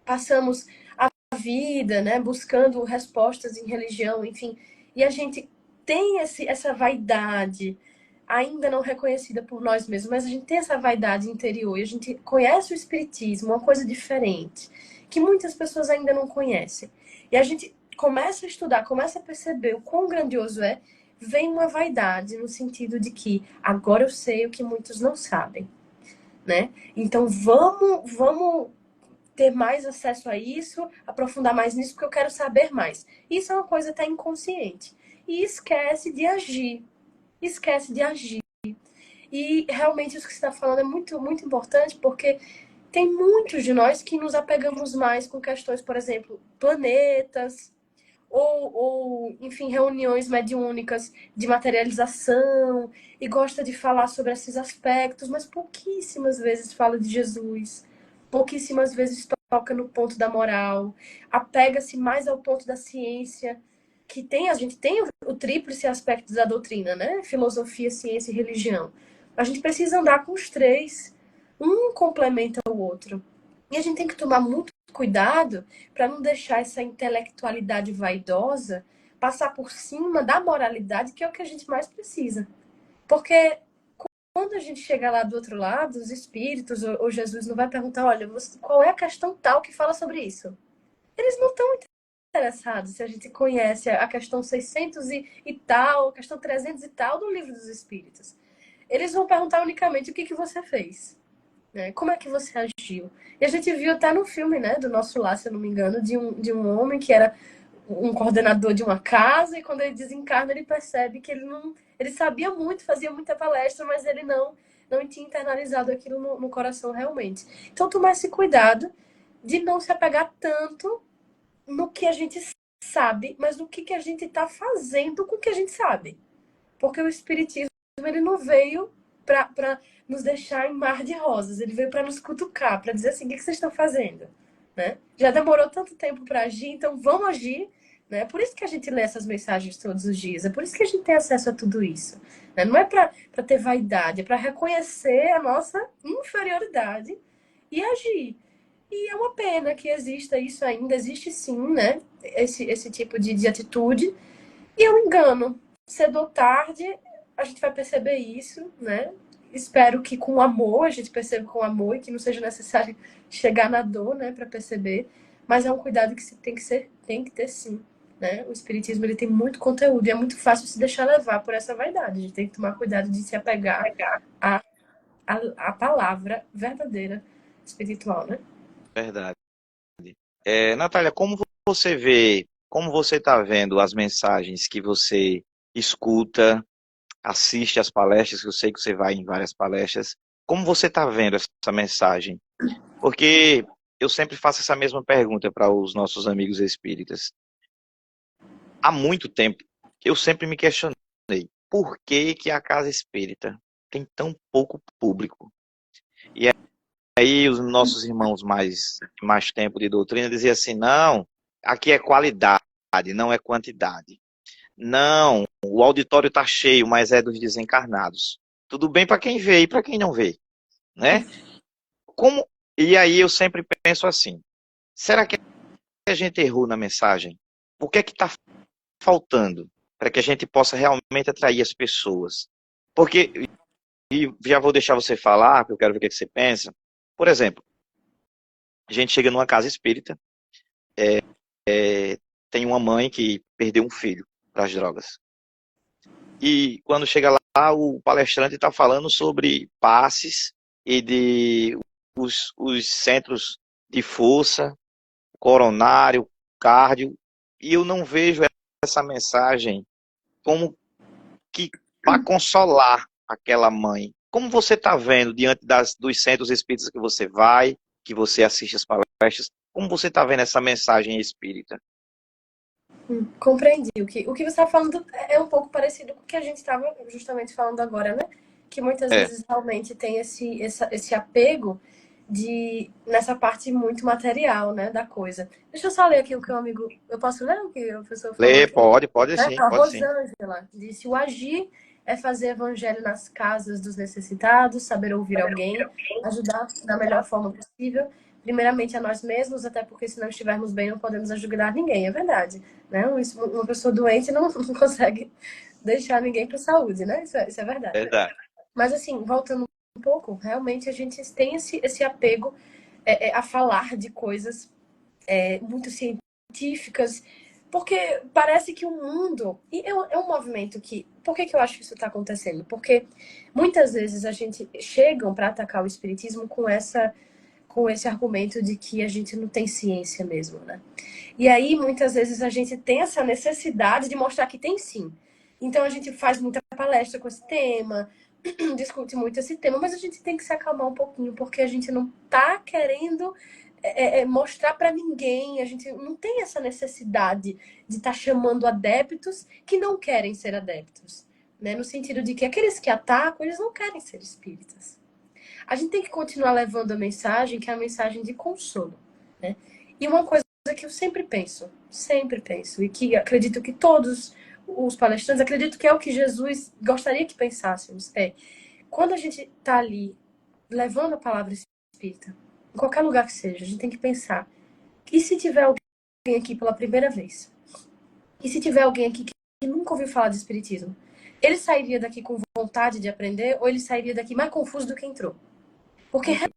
passamos a vida, né, buscando respostas em religião, enfim, e a gente tem essa vaidade ainda não reconhecida por nós mesmos, mas a gente tem essa vaidade interior e a gente conhece o espiritismo, uma coisa diferente, que muitas pessoas ainda não conhecem. E a gente começa a estudar, começa a perceber o quão grandioso é, vem uma vaidade no sentido de que agora eu sei o que muitos não sabem, né? Então vamos ter mais acesso a isso, aprofundar mais nisso, porque eu quero saber mais. Isso é uma coisa até inconsciente. E esquece de agir. Esquece de agir. E realmente isso que você está falando é muito, muito importante, porque tem muitos de nós que nos apegamos mais com questões, por exemplo, planetas, enfim, reuniões mediúnicas de materialização, e gosta de falar sobre esses aspectos, mas pouquíssimas vezes fala de Jesus, pouquíssimas vezes toca no ponto da moral, apega-se mais ao ponto da ciência, que a gente tem o tríplice aspecto da doutrina, né? Filosofia, ciência e religião. A gente precisa andar com os três. Um complementa o outro. E a gente tem que tomar muito cuidado para não deixar essa intelectualidade vaidosa passar por cima da moralidade, que é o que a gente mais precisa. Porque quando a gente chegar lá do outro lado, os espíritos ou Jesus não vai perguntar, olha, qual é a questão tal que fala sobre isso? Eles não estão interessados se a gente conhece a questão 600 e tal, a questão 300 e tal do Livro dos Espíritos. Eles vão perguntar unicamente o que você fez. Né? Como é que você agiu? E a gente viu até no filme, né, do Nosso Lar, se eu não me engano, de um homem que era um coordenador de uma casa, e quando ele desencarna, ele percebe que ele sabia muito, fazia muita palestra, mas ele não tinha internalizado aquilo no coração realmente. Então, tomar esse cuidado de não se apegar tanto no que a gente sabe, mas do que a gente está fazendo com o que a gente sabe. Porque o Espiritismo, ele não veio para nos deixar em mar de rosas, ele veio para nos cutucar, para dizer assim, o que vocês estão fazendo? Né? Já demorou tanto tempo para agir, então vamos agir. Né? Por isso que a gente lê essas mensagens todos os dias, é por isso que a gente tem acesso a tudo isso. Né? Não é para ter vaidade, é para reconhecer a nossa inferioridade e agir. E é uma pena que exista isso ainda, existe sim, né? Esse tipo de atitude. E é um engano. Cedo ou tarde, a gente vai perceber isso, né? Espero que com amor, a gente perceba com amor e que não seja necessário chegar na dor, né, para perceber. Mas é um cuidado que tem que ter sim. Né? O espiritismo ele tem muito conteúdo e é muito fácil se deixar levar por essa vaidade. A gente tem que tomar cuidado de se apegar à, à palavra verdadeira espiritual, né? Verdade. Natália, como você vê, como você está vendo as mensagens que você escuta, assiste às palestras, que eu sei que você vai em várias palestras, como você está vendo essa mensagem? Porque eu sempre faço essa mesma pergunta para os nossos amigos espíritas. Há muito tempo, eu sempre me questionei, por que que a casa espírita tem tão pouco público? E aí os nossos irmãos mais tempo de doutrina diziam assim, não, aqui é qualidade, não é quantidade. Não, o auditório está cheio, mas é dos desencarnados. Tudo bem para quem vê e para quem não vê, né? Como? E aí eu sempre penso assim, será que a gente errou na mensagem? O que é que está faltando para que a gente possa realmente atrair as pessoas? Porque, e já vou deixar você falar, porque eu quero ver o que você pensa. Por exemplo, a gente chega numa casa espírita, tem uma mãe que perdeu um filho para as drogas. E quando chega lá, o palestrante está falando sobre passes e de os centros de força, coronário, cardio, e eu não vejo essa mensagem como que para consolar aquela mãe. Como você está vendo diante dos centros espíritas que você vai, que você assiste as palestras, como você está vendo essa mensagem espírita? Compreendi. O que você está falando é um pouco parecido com o que a gente estava justamente falando agora, né? Que muitas É, vezes realmente tem esse apego nessa parte muito material, né, da coisa. Deixa eu só ler aqui o que o amigo. Eu posso ler o que a pessoa falou lê, aqui? pode Né? sim, A pode sim. Rosângela disse: o agir é fazer evangelho nas casas dos necessitados, saber ouvir alguém, ajudar da melhor forma possível, primeiramente a nós mesmos, até porque se não estivermos bem não podemos ajudar ninguém, é verdade. Né? Uma pessoa doente não consegue deixar ninguém com saúde, né? Isso é verdade. Verdade. Mas assim, voltando um pouco, realmente a gente tem esse apego a falar de coisas muito científicas, porque parece que o mundo. E é um movimento que. Por que eu acho que isso está acontecendo? Porque muitas vezes a gente chegam para atacar o espiritismo com esse argumento de que a gente não tem ciência mesmo, né? E aí, muitas vezes, a gente tem essa necessidade de mostrar que tem sim. Então, a gente faz muita palestra com esse tema, discute muito esse tema, mas a gente tem que se acalmar um pouquinho, porque a gente não tá querendo mostrar para ninguém, a gente não tem essa necessidade de estar chamando adeptos que não querem ser adeptos. Né? No sentido de que aqueles que atacam, eles não querem ser espíritas. A gente tem que continuar levando a mensagem, que é a mensagem de consolo. Né? E uma coisa que eu sempre penso, e que acredito que todos os palestrantes, acredito que é o que Jesus gostaria que pensássemos, quando a gente está ali levando a palavra espírita, em qualquer lugar que seja, a gente tem que pensar, e se tiver alguém aqui pela primeira vez? E se tiver alguém aqui que nunca ouviu falar de espiritismo? Ele sairia daqui com vontade de aprender ou ele sairia daqui mais confuso do que entrou? Porque Muito bem.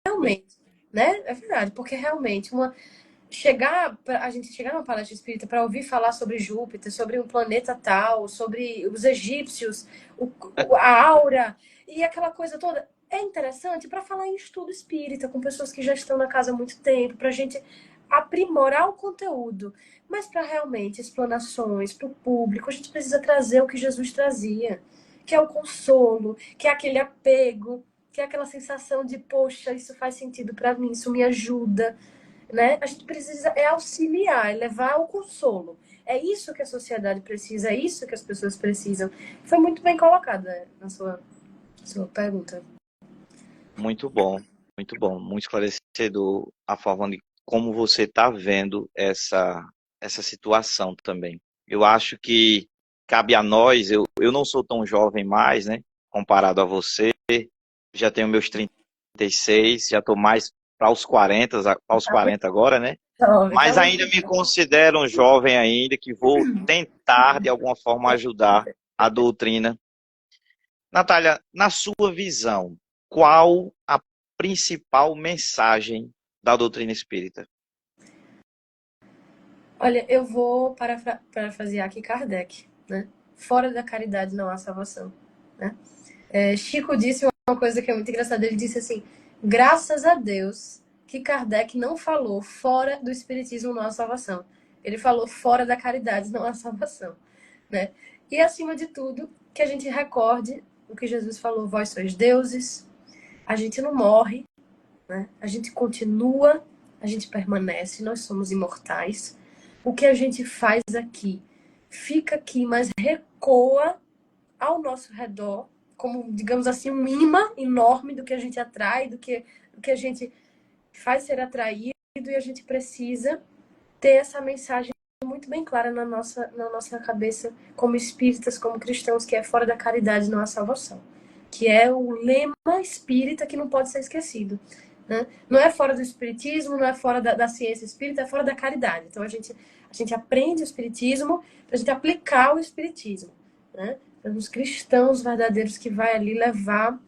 realmente, né? É verdade, porque realmente a gente chegar numa palestra espírita para ouvir falar sobre Júpiter, sobre um planeta tal, sobre os egípcios, a aura e aquela coisa toda, é interessante para falar em estudo espírita com pessoas que já estão na casa há muito tempo, para a gente aprimorar o conteúdo. Mas para realmente explanações para o público, a gente precisa trazer o que Jesus trazia, que é o consolo, que é aquele apego, que é aquela sensação de, poxa, isso faz sentido para mim, isso me ajuda. né? A gente precisa auxiliar, levar o consolo. É isso que a sociedade precisa, é isso que as pessoas precisam. Foi muito bem colocada, né, na sua pergunta. Muito bom, muito esclarecedor a forma de como você está vendo essa situação também. Eu acho que cabe a nós, eu não sou tão jovem mais, né, comparado a você, já tenho meus 36, já estou mais para os 40, aos 40 agora, né, Jovem, tá mas ainda muito me jovem. considero um jovem ainda, que vou tentar, de alguma forma, ajudar a doutrina. Natália, na sua visão, qual a principal mensagem da doutrina espírita? Olha, eu vou parafrasear aqui Kardec, né? Fora da caridade não há salvação, né? Chico disse uma coisa que é muito engraçada. Ele disse assim: graças a Deus que Kardec não falou fora do espiritismo não há salvação. Ele falou fora da caridade não há salvação, né? E acima de tudo, que a gente recorde o que Jesus falou: vós sois deuses, a gente não morre, né? A gente continua, a gente permanece, nós somos imortais. O que a gente faz aqui fica aqui, mas recoa ao nosso redor, como, digamos assim, um imã enorme do que a gente atrai, do que a gente faz ser atraído, e a gente precisa ter essa mensagem muito bem clara na nossa cabeça, como espíritas, como cristãos, que é fora da caridade não há salvação. Que é o lema espírita que não pode ser esquecido. Né? Não é fora do espiritismo, não é fora da ciência espírita, é fora da caridade. Então a gente aprende o espiritismo para a gente aplicar o espiritismo. Né? Os cristãos verdadeiros que vai ali levar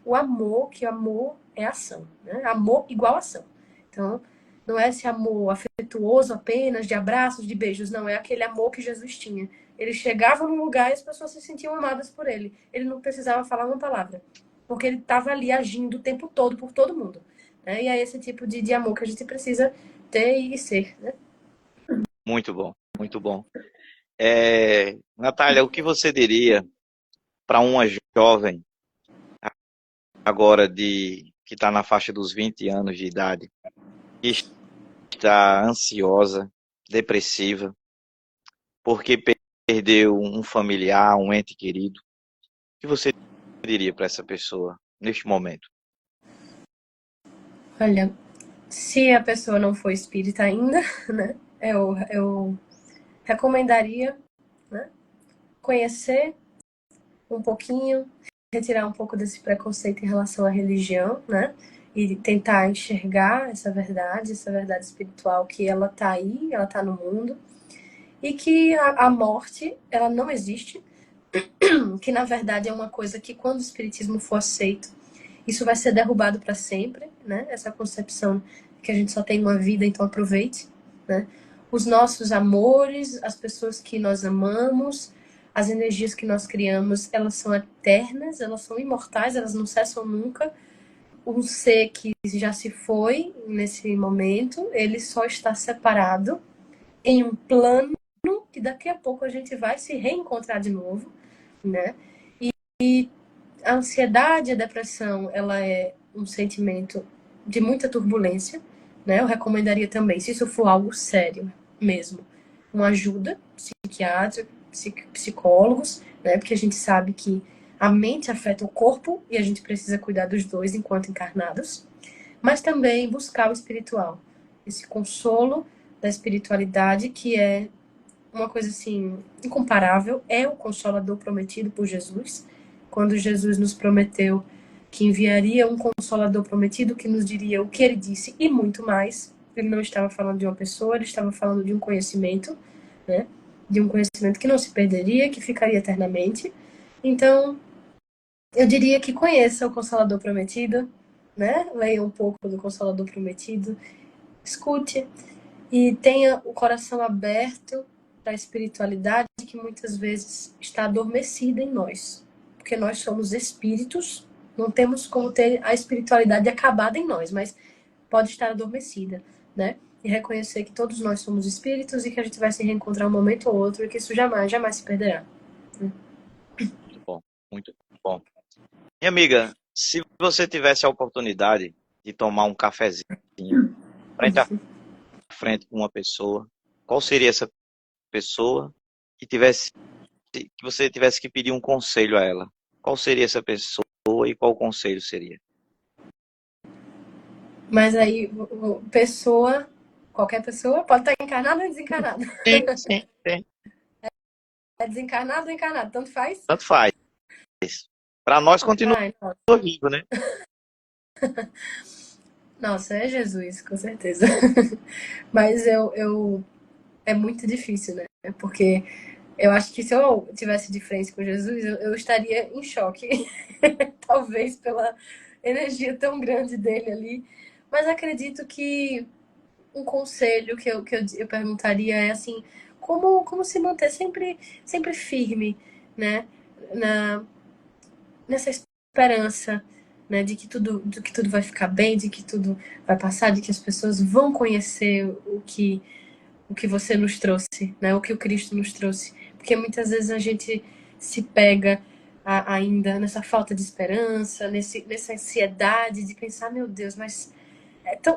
o amor, que o amor é ação. Né? Amor igual ação. Então, não é esse amor afetuoso apenas, de abraços, de beijos, não. É aquele amor que Jesus tinha. Ele chegava num lugar e as pessoas se sentiam amadas por ele. Ele não precisava falar uma palavra, porque ele estava ali agindo o tempo todo por todo mundo. Né? E é esse tipo de amor que a gente precisa ter e ser. Né? Muito bom, muito bom. Natália, o que você diria para uma jovem agora que está na faixa dos 20 anos de idade, que está ansiosa, depressiva, porque perdeu um familiar, um ente querido? O que você diria para essa pessoa neste momento? Olha, se a pessoa não for espírita ainda, né, eu recomendaria, né, conhecer um pouquinho, retirar um pouco desse preconceito em relação à religião, né? E tentar enxergar essa verdade espiritual que ela tá aí, ela tá no mundo, e que a morte, ela não existe, que na verdade é uma coisa que quando o espiritismo for aceito, isso vai ser derrubado para sempre, né? Essa concepção que a gente só tem uma vida, então aproveite, né? Os nossos amores, as pessoas que nós amamos, as energias que nós criamos, elas são eternas, elas são imortais, elas não cessam nunca. Um ser que já se foi nesse momento, ele só está separado em um plano que daqui a pouco a gente vai se reencontrar de novo, né? E a ansiedade, a depressão, ela é um sentimento de muita turbulência, né? Eu recomendaria também, se isso for algo sério mesmo, uma ajuda psiquiátrica, psicólogos, né? Porque a gente sabe que a mente afeta o corpo e a gente precisa cuidar dos dois enquanto encarnados, mas também buscar o espiritual, esse consolo da espiritualidade que é uma coisa assim incomparável, é o consolador prometido por Jesus. Quando Jesus nos prometeu que enviaria um consolador prometido que nos diria o que ele disse e muito mais, ele não estava falando de uma pessoa, ele estava falando de um conhecimento, né? De um conhecimento que não se perderia, que ficaria eternamente. Então, eu diria que conheça o Consolador Prometido, né? Leia um pouco do Consolador Prometido, escute e tenha o coração aberto para a espiritualidade que muitas vezes está adormecida em nós. Porque nós somos espíritos, não temos como ter a espiritualidade acabada em nós, mas pode estar adormecida, né? E reconhecer que todos nós somos espíritos e que a gente vai se reencontrar um momento ou outro e que isso jamais, jamais se perderá. Muito bom, muito bom. Minha amiga, se você tivesse a oportunidade de tomar um cafezinho, para frente com uma pessoa, qual seria essa pessoa que você tivesse que pedir um conselho a ela? Qual seria essa pessoa e qual conselho seria? Mas aí, pessoa, qualquer pessoa, pode estar encarnada ou desencarnada. Sim, sim, sim. É desencarnado ou encarnado, tanto faz. Tanto faz. Para nós continua Ai, vivo, né? nossa, é Jesus, com certeza. Mas é muito difícil, né? Porque eu acho que se eu tivesse de frente com Jesus, eu estaria em choque. Talvez pela energia tão grande dele ali. Mas acredito que um conselho que eu perguntaria é assim, como se manter sempre firme, né? Na, nessa esperança, né? De que tudo vai ficar bem, de que tudo vai passar, de que as pessoas vão conhecer o que você nos trouxe, né? O que o Cristo nos trouxe. Porque muitas vezes a gente se pega ainda nessa falta de esperança, nessa ansiedade de pensar, meu Deus, mas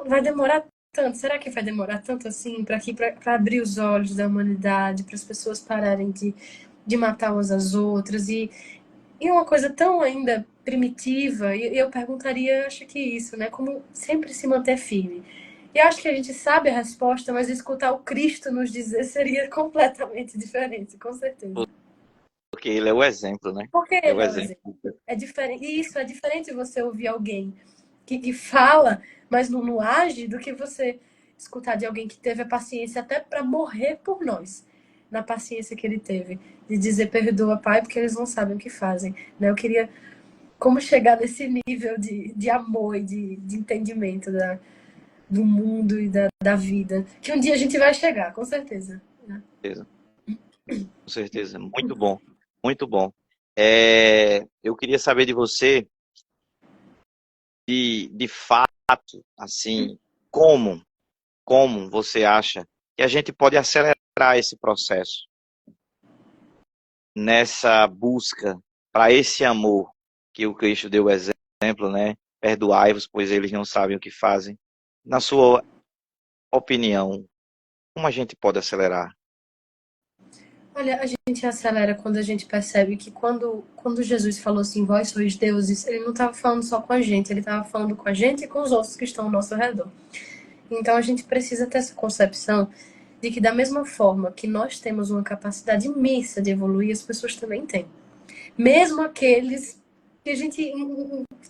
vai demorar tanto? Será que vai demorar tanto assim para abrir os olhos da humanidade, para as pessoas pararem de matar umas às outras e uma coisa tão ainda primitiva? E eu perguntaria, acho que isso, né? Como sempre se manter firme. E eu acho que a gente sabe a resposta, mas escutar o Cristo nos dizer seria completamente diferente, com certeza. Porque ele é o exemplo, né? Porque Ele é o ele é o exemplo. exemplo. É diferente. E isso é diferente você ouvir alguém que fala, mas não age, do que você escutar de alguém que teve a paciência até para morrer por nós. Na paciência que ele teve. De dizer, perdoa, Pai, porque eles não sabem o que fazem. Né? Eu queria como chegar nesse nível de amor e de entendimento do mundo e da vida. Que um dia a gente vai chegar, com certeza. Né? Com certeza. Muito bom. Muito bom. Eu queria saber de você, de fato, assim, como você acha que a gente pode acelerar esse processo nessa busca para esse amor que o Cristo deu o exemplo, né? Perdoai-vos, pois eles não sabem o que fazem. Na sua opinião, como a gente pode acelerar? Olha, a gente acelera quando a gente percebe que quando Jesus falou assim, vós sois deuses, ele não estava falando só com a gente, ele estava falando com a gente e com os outros que estão ao nosso redor. Então a gente precisa ter essa concepção de que da mesma forma que nós temos uma capacidade imensa de evoluir, as pessoas também têm. Mesmo aqueles que a gente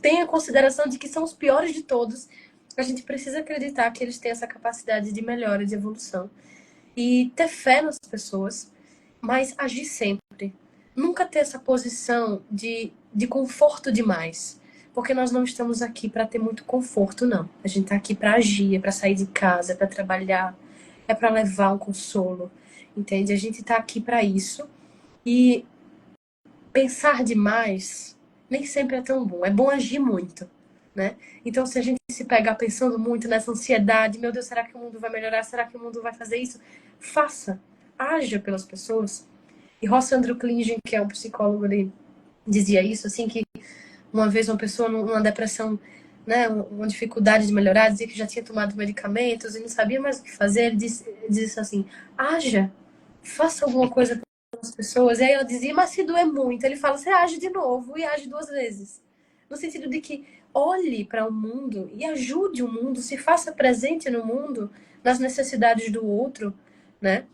tem a consideração de que são os piores de todos, a gente precisa acreditar que eles têm essa capacidade de melhora, de evolução. E ter fé nas pessoas, mas agir sempre. Nunca ter essa posição de conforto demais. Porque nós não estamos aqui para ter muito conforto, não. A gente está aqui para agir, é para sair de casa, é para trabalhar, é para levar um consolo. Entende? A gente está aqui para isso. E pensar demais nem sempre é tão bom. É bom agir muito, né? Então, se a gente se pegar pensando muito nessa ansiedade, meu Deus, será que o mundo vai melhorar? Será que o mundo vai fazer isso? Faça, haja pelas pessoas. E Rossandro Klingen, que é um psicólogo, ele dizia isso, assim, que uma vez uma pessoa numa depressão, né, uma dificuldade de melhorar, dizia que já tinha tomado medicamentos e não sabia mais o que fazer, ele disse assim, haja, faça alguma coisa pelas pessoas. E aí ela dizia, mas se doer muito, ele fala, você age de novo e age duas vezes. No sentido de que olhe para o mundo e ajude o mundo, se faça presente no mundo, nas necessidades do outro, né?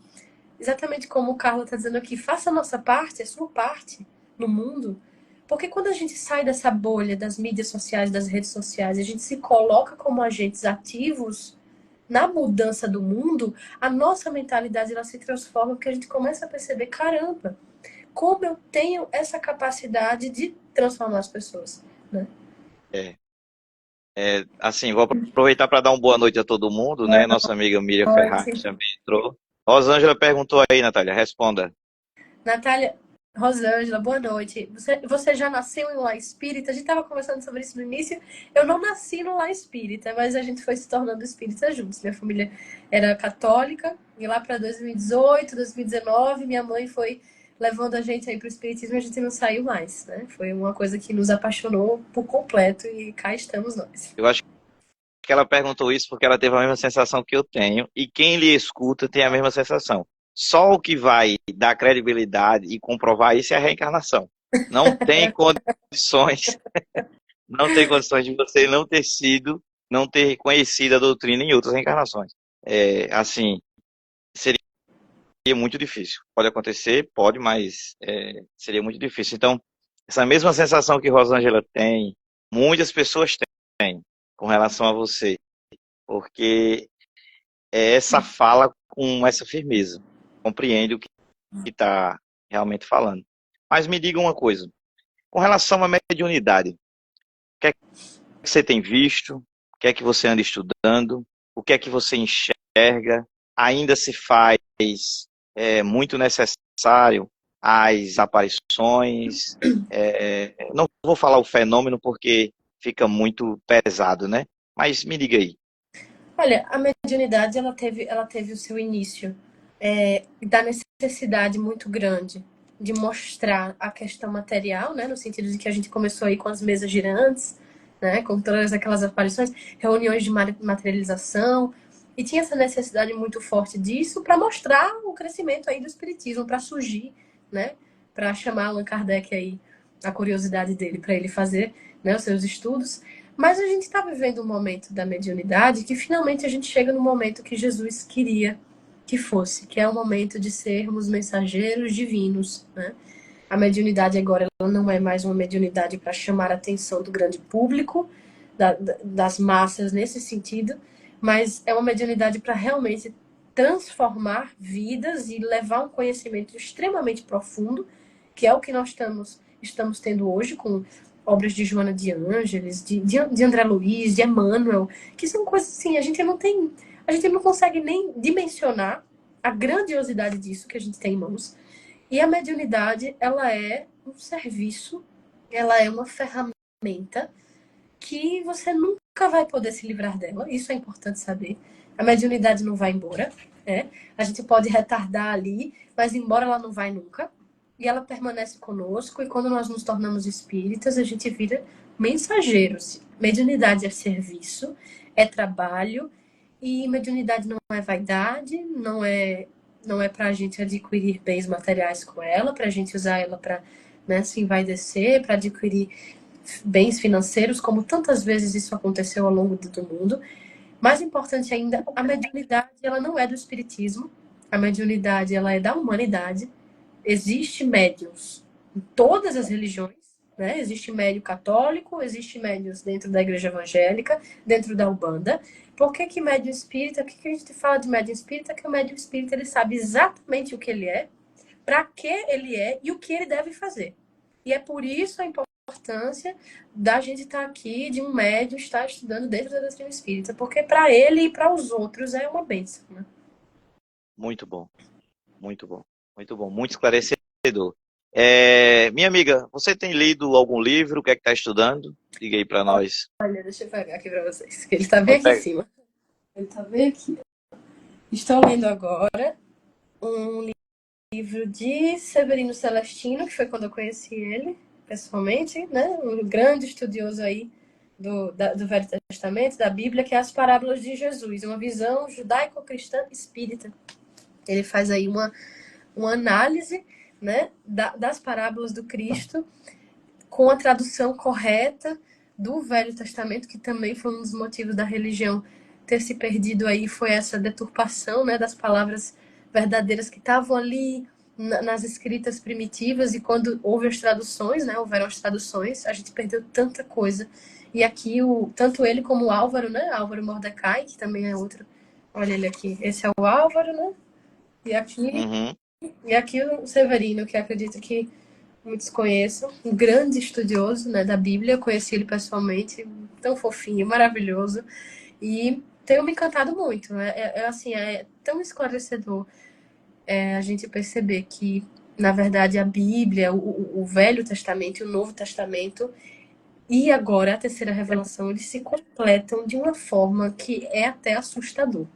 Exatamente como o Carlos está dizendo aqui, faça a nossa parte, a sua parte no mundo. Porque quando a gente sai dessa bolha das mídias sociais, das redes sociais, a gente se coloca como agentes ativos na mudança do mundo, a nossa mentalidade ela se transforma porque a gente começa a perceber, caramba, como eu tenho essa capacidade de transformar as pessoas, né? É, assim, vou aproveitar para dar uma boa noite a todo mundo, né? Nossa amiga Miriam Ferraz também entrou. Rosângela perguntou aí, Natália, responda. Natália, Rosângela, boa noite. Você já nasceu em lar espírita? A gente estava conversando sobre isso no início. Eu não nasci no lar espírita, mas a gente foi se tornando espírita juntos. Minha família era católica e lá para 2018, 2019, minha mãe foi levando a gente aí para o espiritismo e a gente não saiu mais, né? Foi uma coisa que nos apaixonou por completo e cá estamos nós. Eu acho que ela perguntou isso porque ela teve a mesma sensação que eu tenho, e quem lhe escuta tem a mesma sensação. Só o que vai dar credibilidade e comprovar isso é a reencarnação. Não tem condições, não tem condições de você não ter sido, não ter conhecido a doutrina em outras reencarnações. Assim, seria muito difícil. Pode acontecer, pode, mas seria muito difícil. Então, essa mesma sensação que Rosângela tem, muitas pessoas têm com relação a você, porque é essa fala com essa firmeza, compreende o que está realmente falando. Mas me diga uma coisa, com relação à mediunidade, o que é que você tem visto? O que é que você anda estudando? O que é que você enxerga? Ainda se faz muito necessário as aparições? Não vou falar o fenômeno porque fica muito pesado, né? Mas me diga aí. Olha, a mediunidade ela teve o seu início da necessidade muito grande de mostrar a questão material, né, no sentido de que a gente começou aí com as mesas girantes, né, com todas aquelas aparições, reuniões de materialização, e tinha essa necessidade muito forte disso para mostrar o crescimento aí do espiritismo, para surgir, né, para chamar Allan Kardec aí, a curiosidade dele, para ele fazer, né, os seus estudos. Mas a gente está vivendo um momento da mediunidade que finalmente a gente chega no momento que Jesus queria que fosse, que é o momento de sermos mensageiros divinos, né? A mediunidade agora ela não é mais uma mediunidade para chamar a atenção do grande público, das massas nesse sentido, mas é uma mediunidade para realmente transformar vidas e levar um conhecimento extremamente profundo, que é o que nós estamos tendo hoje com obras de Joana de Ângeles, de André Luiz, de Emmanuel, que são coisas assim, a gente não consegue nem dimensionar a grandiosidade disso que a gente tem em mãos. E a mediunidade, ela é um serviço, ela é uma ferramenta que você nunca vai poder se livrar dela, isso é importante saber. A mediunidade não vai embora, né? A gente pode retardar ali, mas embora ela não vai nunca. E ela permanece conosco, e quando nós nos tornamos espíritas, a gente vira mensageiros. Mediunidade é serviço, é trabalho, e mediunidade não é vaidade, não é para a gente adquirir bens materiais com ela, para a gente usar ela para, né, se envaidecer, para adquirir bens financeiros, como tantas vezes isso aconteceu ao longo do mundo. Mais importante ainda, a mediunidade ela não é do espiritismo, a mediunidade ela é da humanidade. Existe médiuns em todas as religiões, né? Existe médium católico, existe médiuns dentro da igreja evangélica, dentro da Umbanda. Por que que médium espírita? O que que a gente fala de médium espírita? Que o médium espírita ele sabe exatamente o que ele é, para que ele é e o que ele deve fazer. E é por isso a importância da gente estar aqui, de um médium estar estudando dentro da doutrina espírita, porque para ele e para os outros é uma bênção, né? Muito bom, muito bom, muito bom, muito esclarecedor. Minha amiga, você tem lido algum livro? O que é que está estudando? Diga aí para nós. Olha, deixa eu pegar aqui para vocês, que ele está bem aqui em cima. Ele está bem aqui. Estou lendo agora um livro de Severino Celestino, que foi quando eu conheci ele, pessoalmente, né? Um grande estudioso aí do Velho Testamento, da Bíblia, que é As Parábolas de Jesus, uma visão judaico-cristã espírita. Ele faz aí uma análise, né, das parábolas do Cristo, com a tradução correta do Velho Testamento, que também foi um dos motivos da religião ter se perdido aí, foi essa deturpação, né, das palavras verdadeiras que estavam ali nas escritas primitivas, e quando houve as traduções, né, houveram as traduções, a gente perdeu tanta coisa. E aqui, tanto ele como o Álvaro, né, Álvaro Mordecai, que também é outro, olha ele aqui, esse é o Álvaro, né, e aqui o Severino, que acredito que muitos conheçam, um grande estudioso, né, da Bíblia. Eu conheci ele pessoalmente, tão fofinho, maravilhoso, e tenho me encantado muito, né? Assim, é tão esclarecedor a gente perceber que, na verdade, a Bíblia, o Velho Testamento e o Novo Testamento, e agora a terceira revelação, eles se completam de uma forma que é até assustador.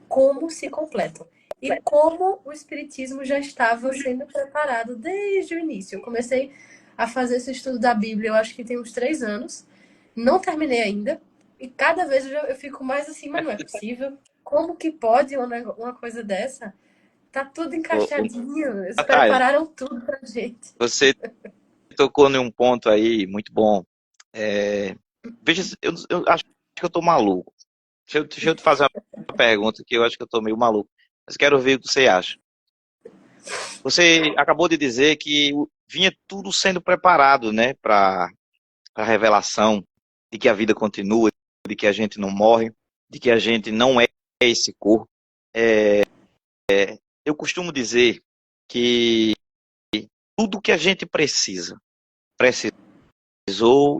Como se completam. E como o Espiritismo já estava sendo preparado desde o início. Eu comecei a fazer esse estudo da Bíblia, eu acho que tem uns 3 anos. Não terminei ainda, E cada vez eu fico mais assim, mas não é possível. Como que pode uma coisa dessa? Tá tudo Ô, encaixadinho. Eles Natália, prepararam tudo pra gente. você tocou em um ponto aí muito bom. É, veja, eu acho que eu tô maluco. Deixa eu te fazer uma pergunta que eu acho que eu tô meio maluco. Mas quero ver o que você acha. Você acabou de dizer que vinha tudo sendo preparado, né, para a revelação de que a vida continua, de que a gente não morre, de que a gente não é esse corpo. Eu costumo dizer que tudo que a gente precisou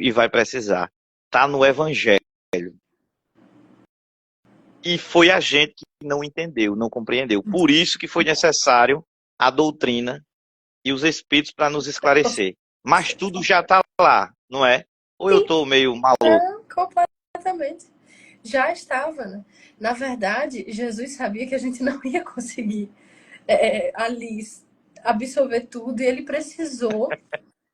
e vai precisar, está no Evangelho. E foi a gente que não entendeu, não compreendeu. Por isso que foi necessário a doutrina e os Espíritos para nos esclarecer. Mas tudo já está lá, não é? Ou eu Sim, estou meio maluco? não, completamente. Já estava, né? Na verdade, Jesus sabia que a gente não ia conseguir ali absorver tudo e ele precisou.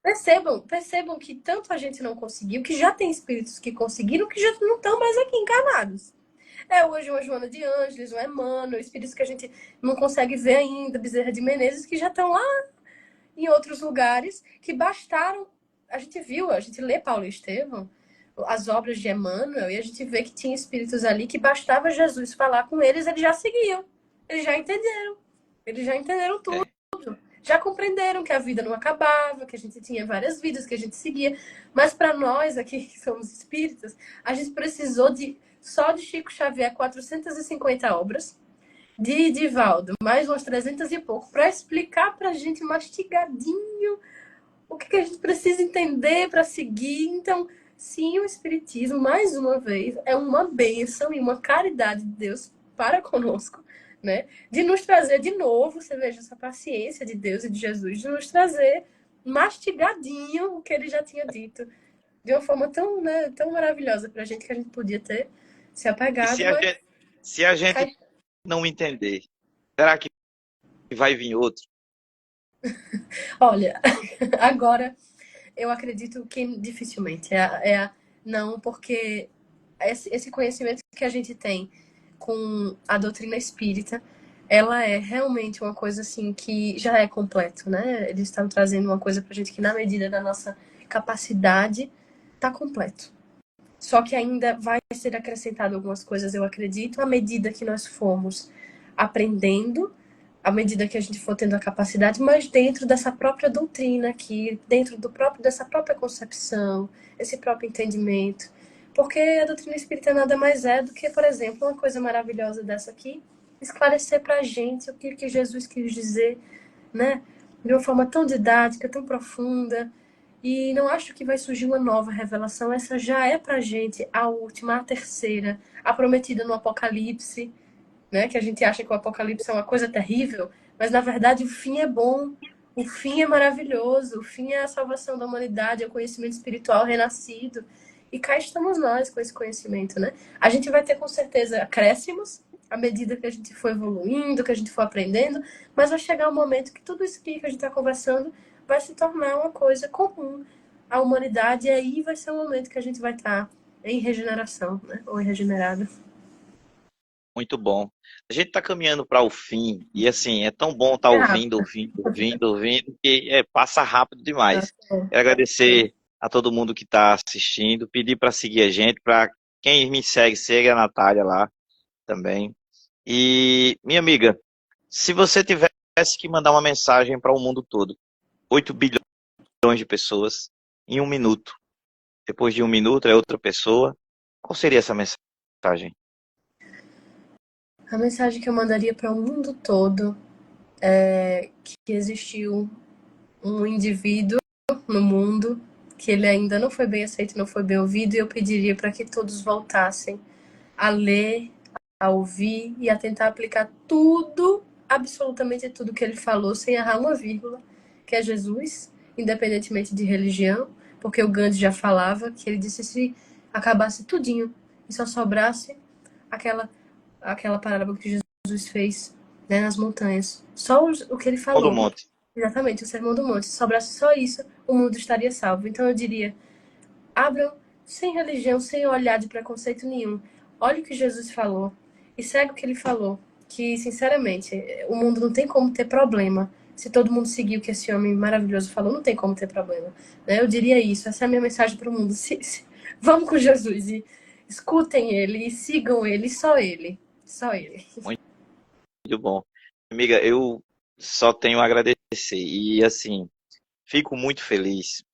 Percebam que tanto a gente não conseguiu, que já tem espíritos que conseguiram, que já não estão mais aqui encarnados. É hoje uma Joana de Ângeles, um Emmanuel, espíritos que a gente não consegue ver ainda, Bezerra de Menezes, que já estão lá em outros lugares, que bastaram. A gente viu, a gente lê Paulo e Estevão, as obras de Emmanuel, e a gente vê que tinha espíritos ali que bastava Jesus falar com eles, eles já seguiam. Eles já entenderam. Eles já entenderam tudo. É, Já compreenderam que a vida não acabava, que a gente tinha várias vidas, que a gente seguia. Mas para nós aqui, que somos espíritas, a gente precisou de só de Chico Xavier 450 obras, de Divaldo mais umas 300 e pouco, para explicar para a gente mastigadinho o que a gente precisa entender para seguir. Então, sim, o Espiritismo, mais uma vez, é uma bênção e uma caridade de Deus para conosco, né? De nos trazer de novo, você veja essa paciência de Deus e de Jesus, de nos trazer mastigadinho o que ele já tinha dito, de uma forma tão, né, tão maravilhosa para a gente que a gente podia ter se e se apegado, a mas gente, se a gente não entender, será que vai vir outro? olha, agora eu acredito que dificilmente. Não, porque esse conhecimento que a gente tem com a doutrina espírita, ela é realmente uma coisa assim que já é completo, né? Eles estão trazendo uma coisa pra gente que, na medida da nossa capacidade, tá completo. Só que ainda vai ser acrescentado algumas coisas, eu acredito, à medida que nós formos aprendendo, à medida que a gente for tendo a capacidade, mas dentro dessa própria doutrina aqui, dentro dessa própria concepção, esse próprio entendimento. Porque a doutrina espírita nada mais é do que, por exemplo, uma coisa maravilhosa dessa aqui, esclarecer para a gente o que Jesus quis dizer, né? De uma forma tão didática, tão profunda, e não acho que vai surgir uma nova revelação. Essa já é pra gente a última, a terceira, a prometida no Apocalipse, né? Que a gente acha que o Apocalipse é uma coisa terrível, mas na verdade o fim é bom, o fim é maravilhoso, o fim é a salvação da humanidade, é o conhecimento espiritual renascido. E cá estamos nós com esse conhecimento, né? A gente vai ter com certeza acréscimos à medida que a gente for evoluindo, que a gente for aprendendo, mas vai chegar um momento que tudo isso que a gente está conversando vai se tornar uma coisa comum à humanidade, e aí vai ser o momento que a gente vai estar em regeneração, né? Ou em regenerado. Muito bom. A gente está caminhando para o fim, e assim, é tão bom estar É rápido. ouvindo, que passa rápido demais. Quero É. agradecer a todo mundo que está assistindo, pedir para seguir a gente, para quem me segue, segue a Natália lá também. E, minha amiga, se você tivesse que mandar uma mensagem para o mundo todo, 8 bilhões de pessoas, em um minuto, depois de um minuto é outra pessoa, qual seria essa mensagem? A mensagem que eu mandaria para o mundo todo é que existiu um indivíduo no mundo que ele ainda não foi bem aceito, não foi bem ouvido, e eu pediria para que todos voltassem a ler, a ouvir e a tentar aplicar tudo, absolutamente tudo que ele falou, sem errar uma vírgula, que é Jesus, independentemente de religião, porque o Gandhi já falava que ele disse se acabasse tudinho e só sobrasse aquela parábola que Jesus fez, né, nas montanhas. Só o que ele Todo falou. monte. Exatamente, o Sermão do Monte. Se sobrasse só isso, o mundo estaria salvo. Então eu diria, abram sem religião, sem olhar de preconceito nenhum. Olha o que Jesus falou e segue o que ele falou. Que, sinceramente, o mundo não tem como ter problema. Se todo mundo seguir o que esse homem maravilhoso falou, não tem como ter problema. Né? Eu diria isso. Essa é a minha mensagem para o mundo. Vamos com Jesus e escutem ele e sigam ele, só ele. Só ele. Muito bom. Amiga, eu só tenho a agradecer. E assim, fico muito feliz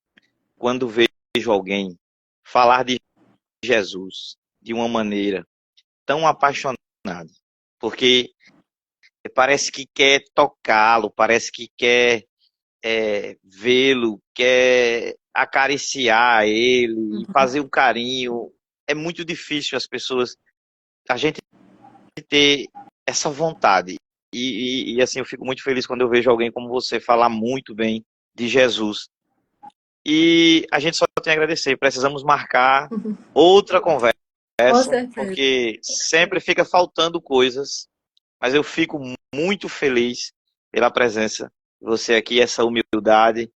quando vejo alguém falar de Jesus de uma maneira tão apaixonada. Porque parece que quer tocá-lo, parece que quer vê-lo, quer acariciar ele, fazer um carinho. É muito difícil a gente ter essa vontade. E assim, eu fico muito feliz quando eu vejo alguém como você falar muito bem de Jesus. E a gente só tem a agradecer. Precisamos marcar outra conversa, Com certeza. porque sempre fica faltando coisas, mas eu fico muito feliz pela presença de você aqui, essa humildade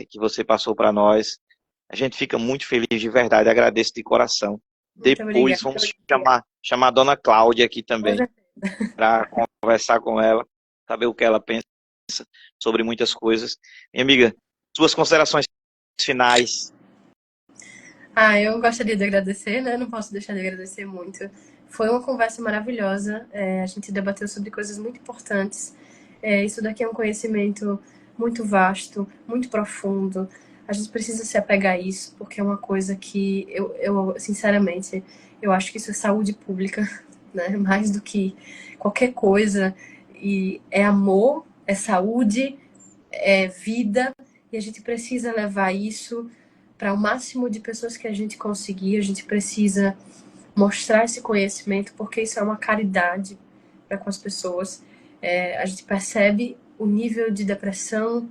que você passou para nós. A gente fica muito feliz de verdade, agradeço de coração. Muito Depois obrigada. vamos chamar a dona Cláudia aqui Com também, certeza. para conversar com ela, saber o que ela pensa sobre muitas coisas. Minha amiga, suas considerações finais. Eu gostaria de agradecer, né? Não posso deixar de agradecer muito. Foi uma conversa maravilhosa. A gente debateu sobre coisas muito importantes. Isso daqui é um conhecimento muito vasto, muito profundo. A gente precisa se apegar a isso, porque é uma coisa que sinceramente, eu acho que isso é saúde pública, né? Mais do que qualquer coisa. E é amor, é saúde, é vida. E a gente precisa levar isso para o máximo de pessoas que a gente conseguir. A gente precisa mostrar esse conhecimento, porque isso é uma caridade para com as pessoas. A gente percebe o nível de depressão,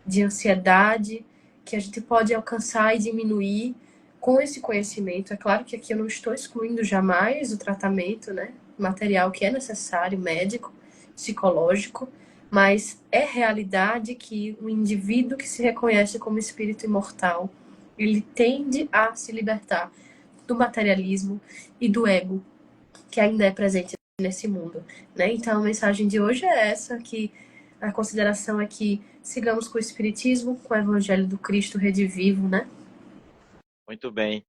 de ansiedade que a gente pode alcançar e diminuir com esse conhecimento. É claro que aqui eu não estou excluindo jamais o tratamento, né, material que é necessário, médico, psicológico, mas é realidade que o indivíduo que se reconhece como espírito imortal, ele tende a se libertar do materialismo e do ego que ainda é presente nesse mundo, né? Então a mensagem de hoje é essa, que a consideração é que sigamos com o espiritismo, com o evangelho do Cristo redivivo, né? Muito bem.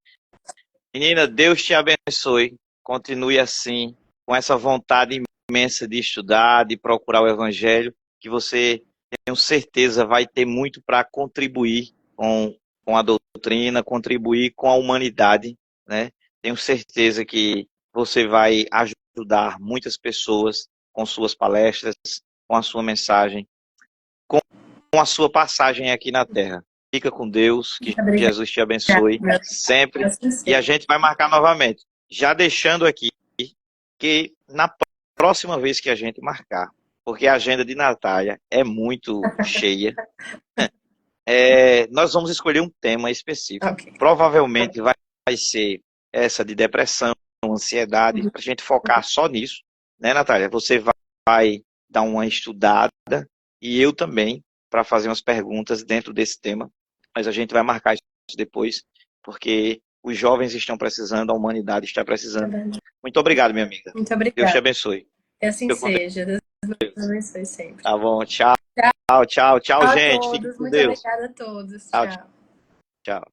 Menina, Deus te abençoe. Continue assim, com essa vontade imensa de estudar, de procurar o Evangelho, que você, tenho certeza, vai ter muito para contribuir com a doutrina, contribuir com a humanidade, né? Tenho certeza que você vai ajudar muitas pessoas com suas palestras, com a sua mensagem, com a sua passagem aqui na Terra. Fica com Deus, que Muito obrigada. Jesus te abençoe sempre. Assim E a seja. gente vai marcar novamente. Já deixando aqui que na próxima vez que a gente marcar, porque a agenda de Natália é muito cheia, nós vamos escolher um tema específico. Ok. Provavelmente vai ser essa de depressão, ansiedade, para a gente focar só nisso. Né, Natália? Você vai dar uma estudada e eu também, para fazer umas perguntas dentro desse tema. Mas a gente vai marcar isso depois, porque os jovens estão precisando, a humanidade está precisando. Muito obrigado, minha amiga. Muito Deus te obrigada. abençoe. Que assim Fica com Deus. seja. Deus nos abençoe sempre. Tá bom, tchau, tchau, tchau, Tchau a gente. Fique todos. com Muito Deus. obrigada a todos. Tchau, Tchau. tchau.